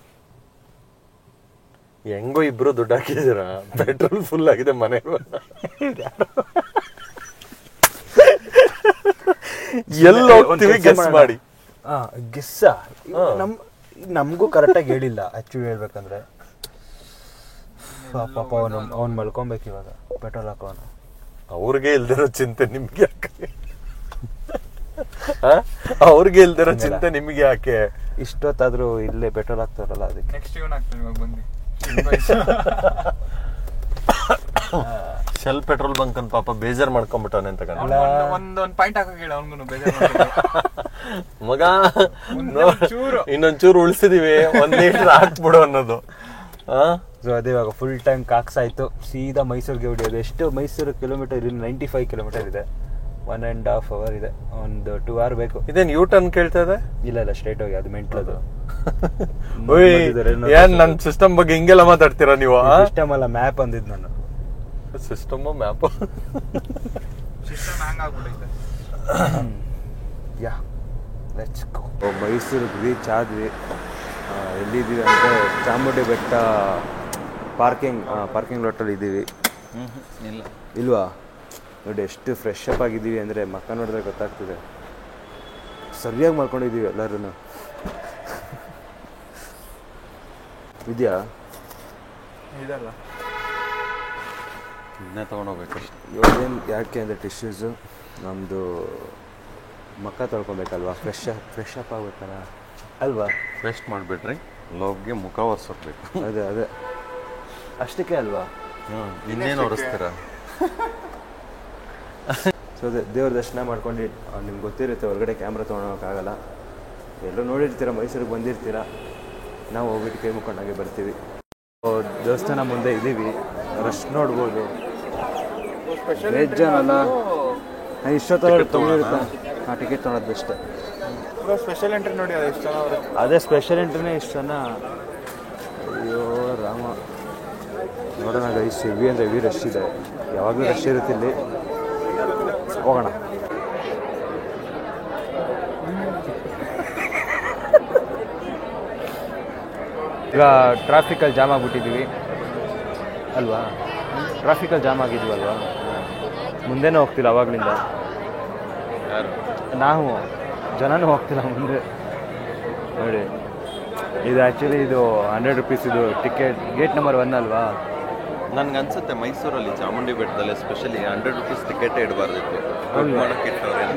ಹೆಂಗೋ ಇಬ್ರು ದುಡ್ಡು ಹಾಕಿದೀರ, ಪೆಟ್ರೋಲ್ ಫುಲ್ ಆಗಿದೆ ಮನೆ. ಎಲ್ಲ ಹೋಗ್ತೀವಿ ಗೆಸ್ ಮಾಡಿ. ಗೆಸ್ಸ ನಮಗೂ ಕರೆಕ್ಟಾಗಿ ಹೇಳಿಲ್ಲ ಆಕ್ಚುಲಿ ಹೇಳ್ಬೇಕಂದ್ರೆ. ಪಾಪ ಅವ್ನು ಮಲ್ಕೊಬೇಕು ಇವಾಗ, ಪೆಟ್ರೋಲ್ ಹಾಕೋಣ. ಅವ್ರಿಗೆ ಇಲ್ದಿರೋ ಚಿಂತೆ ನಿಮ್ಗೆ ಯಾಕೆ? ಅವ್ರಿಗೆ ಇಲ್ದಿರೋ ಚಿಂತೆ ನಿಮ್ಗೆ ಯಾಕೆ? ಇಷ್ಟೊತ್ತಾದ್ರೂ ಇಲ್ಲೇ ಪೆಟ್ರೋಲ್ ಹಾಕ್ತಾರಲ್ಲ, ಅದಕ್ಕೆ. ನೆಕ್ಸ್ಟ್ ಇವನ್ ಆಗ್ತಾನೆ ಇವಾಗ ಬಂದು ಶೆಲ್ ಪೆಟ್ರೋಲ್ ಬಂಕ್ ಅಂತ ಪಾಪ ಬೇಜಾರ್ ಮಾಡ್ಕೊಂಡ್ಬಿಟ್ಟವನೆ ಅಂತ. ಒಂದೊಂದು ಪಾಯಿಂಟ್ ಹಾಕೋ ಹೇಳ ಅವನಿಗೂ ಬೇಜಾರು. ಮಗ ಇನ್ನೊಂಚೂರು ಉಳಿಸಿದೀವಿ 1 ಲೀಟರ್ ಹಾಕ್ಬಿಡು ಅನ್ನೋದು. ಸೊ ಅದೇ ಇವಾಗ ಫುಲ್ ಟೈಮ್ ಕಾಕ್ಸ್ ಆಯಿತು, ಸೀದಾ ಮೈಸೂರಿಗೆ ಹೊಡಿಯೋದು. ಎಷ್ಟು ಮೈಸೂರು ಕಿಲೋಮೀಟರ್ ಇಲ್ಲಿ 95 ಕಿಲೋಮೀಟರ್ ಇದೆ, 1.5 hour ಇದೆ, ಒಂದು 2 hour ಬೇಕು. ಇದೇನು ಯೂ ಟರ್ನ್ ಕೇಳ್ತಾ ಇದೆ? ಇಲ್ಲ ಸ್ಟ್ರೈಟ್ ಹೋಗಿ, ಅದು ಮೆಂಟ್ಲದು. ಏನ್ ನನ್ ಸಿಸ್ಟಮ್ ಬಗ್ಗೆ ಹಿಂಗೆಲ್ಲ ಮಾತಾಡ್ತೀರಾ ನೀವು? ಸಿಸ್ಟಮ್ ಅಲ್ಲ, ಮ್ಯಾಪ್ ಅಂದಿದ್ದು ನಾನು. System map yeah let's go. ಮೈಸೂರಿಗೆ ರೀಚ್ ಆದ್ವಿ. ಎಲ್ಲಿದ್ದೀವಿ ಅಂದರೆ ಚಾಮುಂಡಿ ಬೆಟ್ಟ ಪಾರ್ಕಿಂಗ್ ಲಾಟಲ್ಲಿ ಇದ್ದೀವಿ. ಇಲ್ವಾ? ನೋಡಿ ಎಷ್ಟು ಫ್ರೆಶ್ ಅಪ್ ಆಗಿದ್ದೀವಿ ಅಂದರೆ ಮಕ್ಕ ನೋಡಿದ್ರೆ ಗೊತ್ತಾಗ್ತಿದೆ. ಸರಿಯಾಗಿ ಮಾಡ್ಕೊಂಡಿದ್ದೀವಿ ಎಲ್ಲರೂ. ಇದೆಯಾ? ಇದಲ್ಲ, ಇನ್ನೇ ತೊಗೊಂಡೋಗ್ಬೇಕು. ಇವಾಗೇನು ಯಾಕೆ ಅಂದರೆ ಟಿಶ್ಯೂಸು ನಮ್ಮದು ಮಕ್ಕ ತೊಳ್ಕೊಬೇಕಲ್ವಾ, ಫ್ರೆಶ್ ಅಪ್ ಆಗ್ಬೇಕಲ್ಲ ಅಲ್ವಾ? ರೆಸ್ಟ್ ಮಾಡಿಬಿಟ್ರಿ, ಲೋಬ್ಗೆ ಮುಖ ಒರೆಸೋಗ್ಬೇಕು. ಅದೇ ಅಷ್ಟಕ್ಕೆ ಅಲ್ವಾ? ಇನ್ನೇನು ಒರೆಸ್ತೀರ? ಸೊ ಅದೇ ದೇವ್ರ ದರ್ಶನ ಮಾಡ್ಕೊಂಡು ನಿಮ್ಗೆ ಗೊತ್ತಿರುತ್ತೆ, ಹೊರಗಡೆ ಕ್ಯಾಮ್ರಾ ತೊಗೊಳೋಕ್ಕಾಗಲ್ಲ. ಎಲ್ಲರೂ ನೋಡಿರ್ತೀರ, ಮೈಸೂರಿಗೆ ಬಂದಿರ್ತೀರ. ನಾವು ಹೋಗ್ಬಿಟ್ಟು ಕೈ ಮುಕ್ಕೊಂಡಾಗೆ ಬರ್ತೀವಿ. ದೇವಸ್ಥಾನ ಮುಂದೆ ಇದ್ದೀವಿ, ರಶ್ ನೋಡ್ಬೋದು. ವೆಜ್ಜನಲ್ಲ, ನಾನು ಇಷ್ಟೊತ್ತಲ್ಲಿ ತೊಗೊಂಡಿರುತ್ತೆ. ಟಿಕೆಟ್ ತೊಗೊಳೋದು ಅಷ್ಟೇ. ಸ್ಪೆಷಲ್ ಎಂಟ್ರಿ ನೋಡಿ, ಅದು ಎಷ್ಟು ಜನ ಬರುತ್ತೆ. ಅದೇ ಸ್ಪೆಷಲ್ ಎಂಟ್ರಿನೇ ಇಷ್ಟು ಜನ. ಅಯ್ಯೋ ರಾಮ, ನೋಡೋಣ ಗೈಸ್. ಹೆವಿ ಅಂದರೆ ಹೆವಿ ರಶ್ ಇದೆ, ಯಾವಾಗಲೂ ರಶ್ ಇರುತ್ತೆ ಇಲ್ಲಿ. ಹೋಗೋಣ. ಈಗ ಟ್ರಾಫಿಕಲ್ಲಿ ಜಾಮ್ ಆಗಿಬಿಟ್ಟಿದ್ದೀವಿ ಅಲ್ವಾ? ಟ್ರಾಫಿಕಲ್ಲಿ ಜಾಮ್ ಆಗಿದ್ವಲ್ವಾ? ಮುಂದೆನೇ ಹೋಗ್ತಿಲ್ಲ ಅವಾಗಲಿಂದ. ನಾವು ಜನನೂ ಹೋಗ್ತಿಲ್ಲ ಮುಂದೆ. ನೋಡಿ, ಇದು ಆ್ಯಕ್ಚುಲಿ ಇದು 100 rupees ಇದು ಟಿಕೆಟ್. ಗೇಟ್ ನಂಬರ್ 1 ಅಲ್ವಾ? ನನ್ಗನ್ಸುತ್ತೆ ಮೈಸೂರಲ್ಲಿ ಚಾಮುಂಡಿ ಬೆಟ್ಟದಲ್ಲಿ ಎಸ್ಪೆಷಲಿ 100 rupees ಟಿಕೆಟ್ ಇಡಬಾರ್ದಿತ್ತು.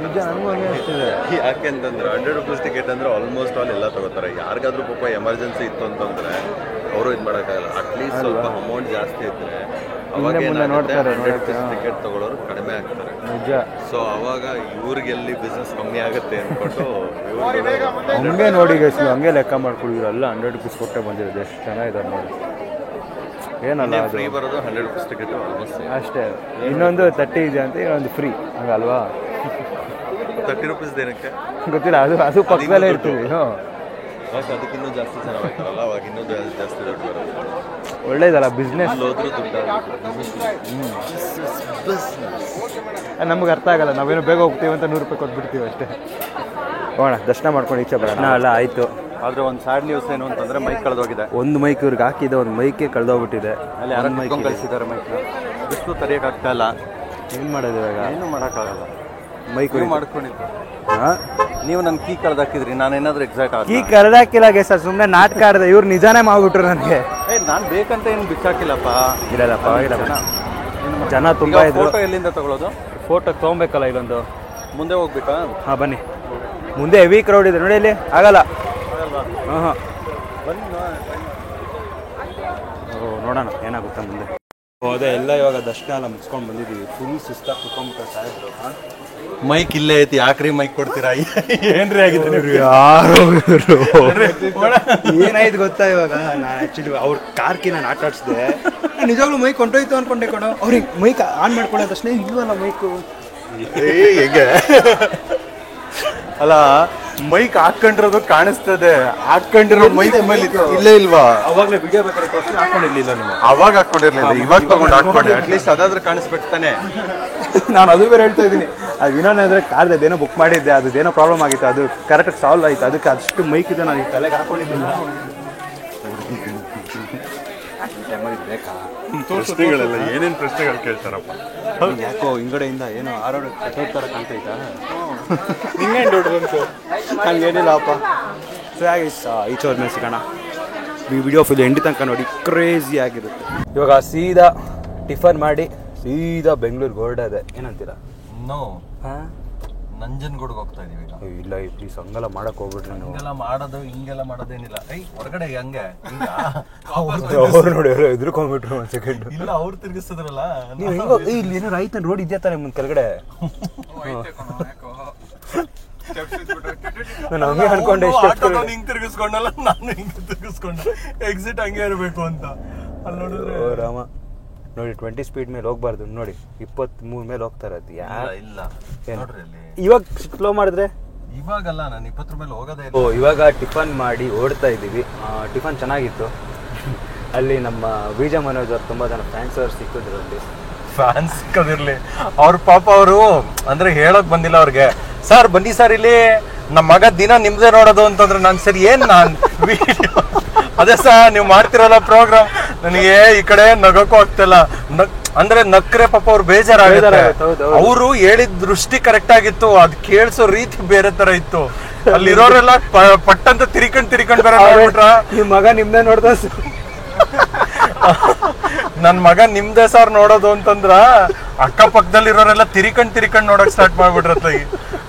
ನಿಜ, ನನಗೂ ಹಂಗೆ ಅನಿಸ್ತಿದೆ. ಯಾಕೆ ಅಂತಂದ್ರೆ 100 rupees ಟಿಕೆಟ್ ಅಂದರೆ ಆಲ್ಮೋಸ್ಟ್ ಆಲ್ ಎಲ್ಲ ತಗೋತಾರೆ. ಯಾರಿಗಾದ್ರೂ ಪಾಪ ಎಮರ್ಜೆನ್ಸಿ ಇತ್ತು ಅಂತಂದ್ರೆ ಅವರು ಇದು ಮಾಡೋಕ್ಕಾಗಲ್ಲ. ಅಟ್ಲೀಸ್ಟ್ ಸ್ವಲ್ಪ ಅಮೌಂಟ್ ಜಾಸ್ತಿ ಇದ್ದರೆ ಅವಾಗ ನೋಡ್ತಾರೆ, 100 rupees ಟಿಕೆಟ್ ತಗೊಳ್ಳೋರು ಕಡಿಮೆ ಆಗ್ತಾರೆ. ನಿಜ. ಸೊ ಅವಾಗ ಇವ್ರಿಗೆಲ್ಲಿ ಬಿಸ್ನೆಸ್ ಕಮ್ಮಿ ಆಗುತ್ತೆ ಅಂದ್ಕೊಂಡು ಹಂಗೆ ನೋಡಿ ಗೈಸ್, ನೀವು ಹಂಗೆ ಲೆಕ್ಕ ಮಾಡ್ಕೊಡಿದ್ರು. ಅಲ್ಲ 100 rupees ಕೊಟ್ಟೆ ಬಂದಿರೋದು. ಎಷ್ಟು ಚೆನ್ನಾಗಿದ್ದಾರೆ ನೋಡಿ. ಏನಲ್ಲ, ಫ್ರೀ ಬರೋದು 100 rupees ಟಿಕೆಟ್ ಆಲ್ಮೋಸ್ಟ್ ಅಷ್ಟೇ. ಇನ್ನೊಂದು 30 ಇದೆ ಅಂತ, ಇನ್ನೊಂದು ಫ್ರೀ ಹಂಗಲ್ವಾ? 30 rupees ಏನಕ್ಕೆ ಗೊತ್ತಿಲ್ಲ, ಅದು ಪಕ್ಕದಲ್ಲೇ ಇರ್ತೀವಿ. ಯಾಕೆ ಅದಕ್ಕಿನ್ನೂ ಜಾಸ್ತಿ ಜನ ಬರ್ತಾರಲ್ಲ, ಅವಾಗ ಇನ್ನೂ ಜಾಸ್ತಿ ದುಡ್ಡು ಬರುತ್ತೆ. ಒಳ್ಳೇದಲ್ಲ ಬಿಸ್ನೆಸ್. ಹೋದ್ರೂ ದುಡ್ಡು. ನಮ್ಗೆ ಅರ್ಥ ಆಗಲ್ಲ, ನಾವೇನೋ ಬೇಗ ಹೋಗ್ತೀವಿ ಅಂತ 100 ರೂಪಾಯಿ ಕೊಟ್ಬಿಡ್ತೀವಿ ಅಷ್ಟೇ. ಹೋಗೋಣ, ದರ್ಶನ ಮಾಡ್ಕೊಂಡು ಈಚೆ ಬರೋಣ. ಅಲ್ಲ ಆಯಿತು. ಆದರೆ ಒಂದು ಸ್ಯಾಡ್ ನ್ಯೂಸ್ ಏನು ಅಂತಂದರೆ ಮೈಕ್ ಕಳೆದೋಗಿದೆ. ಒಂದು ಮೈಕ್ ಇವ್ರಿಗೆ ಹಾಕಿದೆ, ಒಂದು ಮೈಕೆ ಕಳೆದೋಗ್ಬಿಟ್ಟಿದೆ. ಅಲ್ಲಿ ಯಾರು ಮೈಕ್ ಕಳಿಸಿದ್ದಾರೆ. ಮೈಕ್ ಬಿಸಿಲು ತರೆಯೋಕ್ಕಾಗ್ತಾ ಇಲ್ಲ. ಏನು ಮಾಡೋದು ಇವಾಗ? ಏನೂ ಮಾಡೋಕ್ಕಾಗಲ್ಲ. ಮೈಕ್ ಮಾಡ್ಕೊಂಡಿದ್ದು. ಹಾಂ, ನೀವು ನನ್ನ ಕೀ ಕಳೆದಾಕಿದ್ರಿ, ನಾನೇನಾದರೂ ಎಕ್ಸಾಕ್ಟ್ ಕೀ ಕಳೆದಾಕಿಲ್ಲ ಸರ್, ಸುಮ್ಮನೆ ನಾಟಕ ಆಡಿದೆ. ಇವ್ರು ನಿಜಾನೇ ಮಾಡ್ಬಿಟ್ರು ನನಗೆ. ನಾನು ಬೇಕಂತ ಏನು ಬಿಚ್ಚಾಕಿಲ್ಲಪ್ಪ. ಇಲ್ಲಪ್ಪ, ಜನ ತುಂಬ ಇದ್ರು. ಫೋಟೋ ಎಲ್ಲಿಂದ ತಗೊಳ್ಳೋದು? ಫೋಟೋ ತೊಗೊಬೇಕಲ್ಲ ಇಲ್ಲೊಂದು. ಮುಂದೆ ಹೋಗ್ಬೇಕಾ? ಹಾಂ ಬನ್ನಿ. ಮುಂದೆ ಹೆವಿ ಕ್ರೌಡ್ ಇದೆ ನೋಡಿ, ಇಲ್ಲಿ ಆಗಲ್ಲ. ಹಾಂ ಹಾಂ, ನೋಡೋಣ ಏನಾಗುತ್ತೆ ಮುಂದೆ. ಅದೇ ಎಲ್ಲ ಇವಾಗ ದರ್ಶನ ಎಲ್ಲ ಮುಗಿಸ್ಕೊಂಡು ಬಂದಿದ್ದೀವಿ. ಫುಲ್ ಸುಸ್ತಾಗಿ ಕುತ್ಕೊಂಡ್ಬಿಟ್ಟು ಸಾಯಿದ್ರು. ಮೈಕ್ ಇಲ್ಲೇ ಐತಿ, ಯಾಕ್ರಿ ಮೈಕ್ ಕೊಡ್ತೀರಾ? ಏನ್ರಿ ಆಗಿದೆ? ಯಾರು ಏನಾಯ್ತು ಗೊತ್ತಾ? ಇವಾಗ ನಾನು ಆ್ಯಕ್ಚುಲಿ ಅವ್ರ ಕಾರ್ಕಿ ನಾನು ಆಟ ಆಡಿಸಿದೆ. ನಿಜವಾಗ್ಲೂ ಮೈಕ್ ಹೊಂಟೋಯ್ತು ಅನ್ಕೊಂಡೆ ಕೊಡೋ. ಅವ್ರಿಗೆ ಮೈಕ್ ಆನ್ ಮಾಡ್ಕೊಳ್ಳೋ ತಕ್ಷಣ ಇಲ್ವಲ್ಲ ಮೈಕು. ಹೇಗೆ ಅಲ್ಲ, ಮೈಕ್ ಹಾಕೊಂಡಿರೋದು ಕಾಣಿಸ್ತದೆ, ಹಾಕೊಂಡಿರೋ ಮೈಕ್ ಮೇಲೆ ಇಲ್ಲೇ ಇಲ್ವಾ? ಅವಾಗಲೇ ವಿಡಿಯೋ ಬೇಕಾದ್ರೆ ಹಾಕೊಂಡಿರ್ಲಿಲ್ಲ ನೀವು. ಅವಾಗ ಹಾಕೊಂಡಿರ್ಲಿಲ್ಲ, ಇವಾಗ ತಗೊಂಡು ಹಾಕೊಂಡೆ. ಅಟ್ಲೀಸ್ಟ್ ಅದಾದ್ರೂ ಕಾಣಿಸ್ಬೇಕು ತಾನೆ. ನಾನು ಅದು ಬೇರೆ ಹೇಳ್ತಾ ಇದ್ದೀನಿ. ಅದು ವಿನೋದ್ ಅಂದರೆ ಕಾರ್ದೇನೋ ಬುಕ್ ಮಾಡಿದ್ದೆ, ಅದೇನೋ ಪ್ರಾಬ್ಲಮ್ ಆಗಿತ್ತು, ಅದು ಕರೆಕ್ಟಾಗಿ ಸಾಲ್ವ್ ಆಯಿತು. ಅದಕ್ಕೆ ಅಷ್ಟು ಮೈಕ್ ಇದೆ, ನಾನು ಈ ತಲೆಗೆ ಹಾಕೊಂಡಿದ್ದಿಲ್ಲ. ಬೇಕಾ ಪ್ರಶ್ನೆಗಳೆಲ್ಲ ಏನೇನು ಪ್ರಶ್ನೆಗಳು ಕೇಳ್ತಾರಪ್ಪ. ಯಾಕೋ ಹಿಂಗಡೆಯಿಂದ ಏನೋ ಆರೋಗ್ಯ ಕಟ್ಟೋದ್ ಥರ ಕಾಣ್ತೈತಾ? ಇನ್ನೇನು ದೊಡ್ಡ ಬಂತು? ಹಂಗೇನಿಲ್ಲಪ್ಪ. ಸೊ ಹಾಗೆ ಈಚೋರ್ ಮೇಲೆ ಸಿಗೋಣ. ಈ ವಿಡಿಯೋ ಫುಲ್ ಎಂಡಿ ತನಕ ನೋಡಿ, ಕ್ರೇಜಿ ಆಗಿರುತ್ತೆ. ಇವಾಗ ಸೀದಾ ಟಿಫನ್ ಮಾಡಿ ಸೀದಾ ಬೆಂಗಳೂರಿಗೆ ಹೊರಡದೆ. ಏನಂತೀರಾ? ನೋ, ಹಾಂ, ನಂಜನಗೂಡಿಗೆ ಹೋಗ್ತಾ ಇದೀವಿ ಈಗ. ಇಲ್ಲ ಪ್ಲೀಸ್ ಹಂಗೆಲ್ಲ ಮಾಡಕ್ಕೆ ಹೋಗ್ಬಿಟ್ರಿ ನೀವು. ಹಿಂಗೆಲ್ಲ ಮಾಡೋದು ಹಿಂಗೆಲ್ಲ ಮಾಡೋದೇನಿಲ್ಲ. ಹೊರಗಡೆ ಹಂಗೆ ಅವ್ರು ನೋಡಿ ಅವರು ಎದುರ್ಕೊಂಡ್ಬಿಟ್ರು ಒಂದು ಸೆಕೆಂಡ್. ಇಲ್ಲ, ಅವ್ರು ತಿರ್ಗಿಸಿದ್ರಲ್ಲ. ನೀವು ಹೆಂಗೋ ಇಲ್ಲಿ ಏನಾರು ಆಯ್ತು ರೋಡ್ ಇದೆಯಾ ತಾನೆ ಮುಂದೆ ಕೆಳಗಡೆ? ನಾನು ಹಂಗೆ ಅನ್ಕೊಂಡೆ ಹಿಂಗ್ ತಿರ್ಗಿಸ್ಕೊಂಡಲ್ಲ, ನಾನು ಹಿಂಗೆ ತಿರ್ಗಿಸ್ಕೊಂಡೆ. ಎಕ್ಸಿಟ್ ಹಂಗೆ ಇರಬೇಕು ಅಂತ. ಅಲ್ಲಿ ನೋಡಿದ್ರೆ ಓ ರಾಮ, ನೋಡಿ 20 ಸ್ಪೀಡ್ ಮೇಲೆ ಹೋಗ್ಬಾರ್ದು ನೋಡಿ, 23 ಮೇಲೆ ಹೋಗ್ತಾ ಇರತ್ತೆ. ಇಲ್ಲ ನೋಡ್ರಿ ಅಲ್ಲಿ ಇವಾಗ ಸ್ಲೋ ಮಾಡಿದ್ರೆ ಇವಾಗಲ್ಲ, ನಾನು 20 ಮೇಲೆ ಹೋಗೋದೇ ಓ ಇವಾಗ ಟಿಫನ್ ಮಾಡಿ ಓಡ್ತಾ ಇದ್ದೀವಿ. ಟಿಫನ್ ಚೆನ್ನಾಗಿತ್ತು. ಅಲ್ಲಿ ನಮ್ಮ ಬೀಜ ಮನೋಜ್ ಅವ್ರು ತುಂಬ ಜನ ಫ್ಯಾನ್ಸ್ ಅವ್ರು ಸಿಕ್ಕಿದ್ರು. ಅಲ್ಲಿ ಫ್ಯಾನ್ಸ್ ಸಿಕ್ಕದಿರ್ಲಿ, ಅವ್ರ ಪಾಪ ಅವರು ಅಂದ್ರೆ ಹೇಳಕ್ ಬಂದಿಲ್ಲ ಅವ್ರಿಗೆ. ಸರ್ ಬನ್ನಿ ಸರ್ ಇಲ್ಲಿ, ನಮ್ಮ ಮಗ ದಿನ ನಿಮ್ದೇ ನೋಡೋದು ಅಂತಂದ್ರೆ ನಾನು ಸರಿ ನಾನು ವಿಡಿಯೋ ಅದೇ ಸರ್ ನೀವು ಮಾಡ್ತಿರಲ್ಲ ಪ್ರೋಗ್ರಾಮ್, ನನಗೆ ಈ ಕಡೆ ನಗಕ್ಕೂ ಆಗ್ತಿಲ್ಲ. ಅಂದ್ರೆ ನಕ್ರೆ ಪಾಪ ಅವ್ರು ಬೇಜಾರಾಗುತ್ತೆ. ಅವರು ಹೇಳಿದ ದೃಷ್ಟಿ ಕರೆಕ್ಟ್ ಆಗಿತ್ತು, ಅದ್ ಕೇಳಿಸೋ ರೀತಿ ಬೇರೆ ತರ ಇತ್ತು. ಅಲ್ಲಿರೋರೆಲ್ಲ ಪಟ್ಟಂತ ತಿರ್ಕೊಂಡ್ ಬೇರೆ ನೋಡ್ಬಿಟ್ರ. ನಿಮ್ಮ ಮಗ ನಿಮ್ದೇ ನೋಡ್ದ ನನ್ ಮಗ ನಿಮ್ದೇ ಸರ್ ನೋಡೋದು ಅಂತಂದ್ರ ಅಕ್ಕಪಕ್ಕದಲ್ಲಿ ಇರೋರೆಲ್ಲ ತಿರ್ಕೊಂಡ್ ನೋಡಕ್ ಸ್ಟಾರ್ಟ್ ಮಾಡ್ಬಿಟ್ರತ್ತ.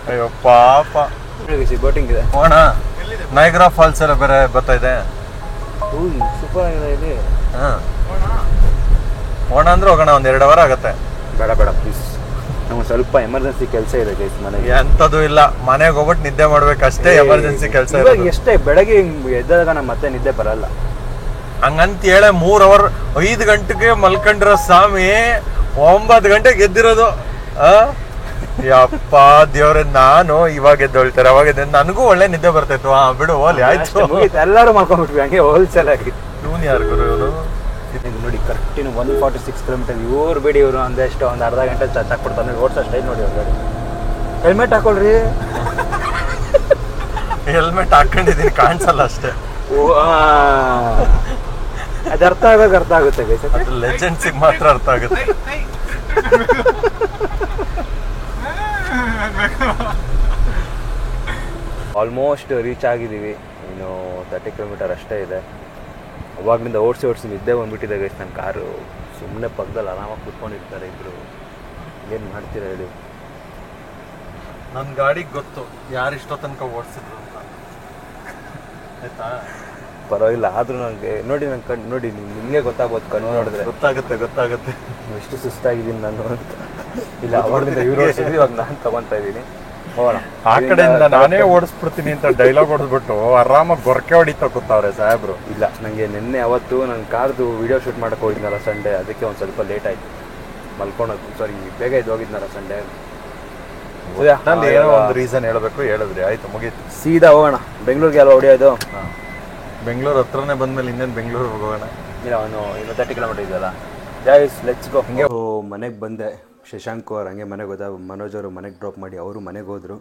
ಅಯ್ಯೋ ಪಾಪ. ಬೋಟಿಂಗ್ ಇದೆ ಹೋಣ, ನೈಗ್ರಾ ಫಾಲ್ಸ್ ಎಲ್ಲ ಬೇರೆ ಬರ್ತಾ ಇದೆ. ಸೂಪರ್ ಆಗಿದೆ ಇಲ್ಲಿ. ಹೋಣ ಅಂದ್ರೆ ಹೋಗೋಣ, ಒಂದ್ 2 ಅವರ್ ಆಗತ್ತೆ. ಬೇಡ ಪ್ಲೀಸ್, ನಮ್ಗೆ ಸ್ವಲ್ಪ ಎಮರ್ಜೆನ್ಸಿ ಕೆಲಸ ಇದೆ ಗೈಸ್ ಮನೆಗೆ. ಎಂತದು ಇಲ್ಲ, ಮನೆಗೆ ಹೋಗ್ಬಿಟ್ಟು ನಿದ್ದೆ ಮಾಡ್ಬೇಕಷ್ಟೇ. ಎಮರ್ಜೆನ್ಸಿ ಕೆಲಸ ಎಷ್ಟೇ ಬೆಳಗ್ಗೆ ಎದ್ದಾಗ ನಮ್ಮ ಮತ್ತೆ ನಿದ್ದೆ ಬರಲ್ಲ. ಹಂಗಂತ ಹೇಳ 3 ಅವರ್ 5 ಗಂಟೆಗೆ ಮಲ್ಕೊಂಡಿರೋ ಸ್ವಾಮಿ 9 ಗಂಟೆಗೆ ಎದ್ದಿರೋದು. ಯಪ್ಪ ದೇವ್ರೆ, ನಾನು ಇವಾಗ ಎದ್ದೊಳ್ತಾರೆ, ಅವಾಗ ನನಗೂ ಒಳ್ಳೆ ನಿದ್ದೆ ಬರ್ತಾಯಿತ್ತು. ಬಿಡು ಹೋಲಿ ಆಯ್ತು. ಎಲ್ಲರೂ ಮಾಡ್ಕೊಂಡ್ಬಿಟ್ವಿ ಹಂಗೆ ಹೋಲ್ಸೇಲ್ ಆಗಿ. ಇವನು ಯಾರು ಗುರು ಇವನು? ನೋಡಿ ಕರೆಕ್ಟ್ 146 ಕಿಲೋಮೀಟರ್. ಇವ್ರು ಬಿಡಿ, ಇವರು ಒಂದೆಷ್ಟು ಒಂದು ಅರ್ಧ ಗಂಟೆ ಚಾಕ್ಬಿಡ್ತಾರೆ. ಓಡಿಸೋ ಸ್ಟೈಲ್ ನೋಡಿ ಅವ್ರ ಗಾಡಿ. ಹೆಲ್ಮೆಟ್ ಹಾಕೊಳ್ರಿ. ಹೆಲ್ಮೆಟ್ ಹಾಕೊಂಡಿದ್ದೀನಿ, ಕಾಣಿಸಲ್ಲ ಅಷ್ಟೇ. ಅದು ಅರ್ಥ ಆಗುತ್ತೆ ಗೈಸ್. ಅದು ಲೆಜೆಂಡ್ಸಿಗೆ ಮಾತ್ರ ಅರ್ಥ ಆಗುತ್ತೆ. ಆಲ್ಮೋಸ್ಟ್ ರೀಚ್ ಆಗಿದ್ದೀವಿ. ಇನ್ನು 30 ಕಿಲೋಮೀಟರ್ ಅಷ್ಟೇ ಇದೆ. ಅವಾಗಲಿಂದ ಓಡಿಸಿ ನಿದ್ದೆ ಬಂದ್ಬಿಟ್ಟಿದೆ ಗೈಸ್. ನನ್ನ ಕಾರು ಸುಮ್ಮನೆ ಪಕ್ಕದಲ್ಲಿ ಆರಾಮಾಗಿ ಕೂತ್ಕೊಂಡಿರ್ತಾರೆ ಇಬ್ಬರು. ಏನು ಮಾಡ್ತೀರಾ ಹೇಳಿ? ನನ್ನ ಗಾಡಿಗೆ ಗೊತ್ತು ಯಾರು ಇಷ್ಟೋ ತನಕ ಓಡಿಸಿದ್ರು ಅಂತ. ಆಯ್ತಾ? ಪರವಾಗಿಲ್ಲ, ಆದರೂ ನನಗೆ ನೋಡಿ ನನ್ನ ಕಣ್ಣು ನೋಡಿ, ನಿಮಗೆ ಗೊತ್ತಾಗ್ಬೋದು ಕಣ್ಣು ನೋಡಿದ್ರೆ. ಗೊತ್ತಾಗುತ್ತೆ ಎಷ್ಟು ಸುಸ್ತಾಗಿದ್ದೀನಿ ನಾನು ಅಂತ. ಇಲ್ಲ ಅವಾಗಲಿಂದ ಇವ್ರು ಓಡಿಸಿದ್ವಿ, ಇವಾಗ ನಾನು ತೊಗೊತಾ ಇದ್ದೀನಿ. ಹೋಗೋಣ. ಆ ಕಡೆಯಿಂದ ನಾನೇ ಓಡಿಸ್ಬಿಡ್ತೀನಿ ಅಂತ ಡೈಲಾಗ್ ಹೊಡೆದ್ಬಿಟ್ಟು ಆರಾಮಾಗಿ ಗೊರಕೆ ಹೊಡಿತಾ ಕೂತವ್ರೆ ಸಾಹೇಬ್ರು. ಇಲ್ಲ, ನನಗೆ ನಿನ್ನೆ ಅವತ್ತು ನನ್ನ ಕಾರ್ದು ವಿಡಿಯೋ ಶೂಟ್ ಮಾಡೋಕೆ ಹೋಗಿದ್ನಲ್ಲ ಸಂಡೇ, ಅದಕ್ಕೆ ಒಂದು ಸ್ವಲ್ಪ ಲೇಟ್ ಆಯಿತು ಮಲ್ಕೊಳೋದು. ಸಾರಿ, ಬೇಗ ಎದ್ದು ಹೋಗಿದ್ನಲ್ಲ ಸಂಡೇ. ನಾನು ಏನೋ ಒಂದು ರೀಸನ್ ಹೇಳಿದ್ರಿ, ಆಯ್ತು ಮುಗೀತು. ಸೀದಾ ಹೋಗೋಣ. ಬೆಂಗಳೂರಿಗೆ ಅಲ್ವಾ ಹೊಡಿಯೋದು? ಬೆಂಗಳೂರು ಹತ್ರನೇ ಬಂದ್ಮೇಲೆ ಇನ್ನೇನು ಬೆಂಗಳೂರಿಗೆ ಹೋಗೋಣ. ಇಲ್ಲ, ಅವನು 30 ಕಿಲೋಮೀಟರ್ ಇದೆಯಲ್ಲ. Joys let's go. ಹಂಗೆ ಮನೆಗೆ ಬಂದೆ. ಶಶಾಂಕ್ ಅವ್ರು ಹಂಗೆ ಮನೆಗೆ ಹೋದ. ಮನೋಜ್ ಅವರು ಮನೆಗೆ ಡ್ರಾಪ್ ಮಾಡಿ ಅವರು ಮನೆಗೆ ಹೋದರು.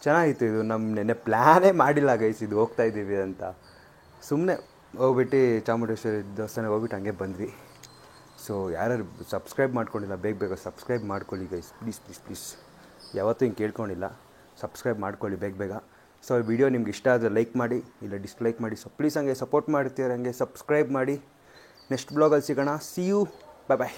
ಚೆನ್ನಾಗಿತ್ತು ಇದು. ನಮ್ಮ ನೆನ್ನೆ ಪ್ಲ್ಯಾನೇ ಮಾಡಿಲ್ಲ ಗೈಸ್ ಇದು ಹೋಗ್ತಾ ಇದ್ದೀವಿ ಅಂತ. ಸುಮ್ಮನೆ ಹೋಗ್ಬಿಟ್ಟು ಚಾಮುಂಡೇಶ್ವರಿ ದೇವಸ್ಥಾನಕ್ಕೆ ಹೋಗ್ಬಿಟ್ಟು ಹಂಗೆ ಬಂದ್ವಿ. ಸೊ ಯಾರ್ಯಾರು ಸಬ್ಸ್ಕ್ರೈಬ್ ಮಾಡ್ಕೊಂಡಿಲ್ಲ ಬೇಗ ಸಬ್ಸ್ಕ್ರೈಬ್ ಮಾಡ್ಕೊಳ್ಳಿ ಗೈಸ್, ಪ್ಲೀಸ್. ಯಾವತ್ತೂ ಹಿಂಗೆ ಕೇಳ್ಕೊಂಡಿಲ್ಲ, ಸಬ್ಸ್ಕ್ರೈಬ್ ಮಾಡ್ಕೊಳ್ಳಿ ಬೇಗ. ಸೊ ಈ ವಿಡಿಯೋ ನಿಮ್ಗೆ ಇಷ್ಟ ಆದರೆ ಲೈಕ್ ಮಾಡಿ, ಇಲ್ಲ ಡಿಸ್ಲೈಕ್ ಮಾಡಿ. ಸೊ ಪ್ಲೀಸ್ ಹಂಗೆ ಸಪೋರ್ಟ್ ಮಾಡ್ತೀರ, ಹಂಗೆ ಸಬ್ಸ್ಕ್ರೈಬ್ ಮಾಡಿ. ನೆಕ್ಸ್ಟ್ ಬ್ಲಾಗಲ್ಲಿ ಸಿಗೋಣ. See you, bye.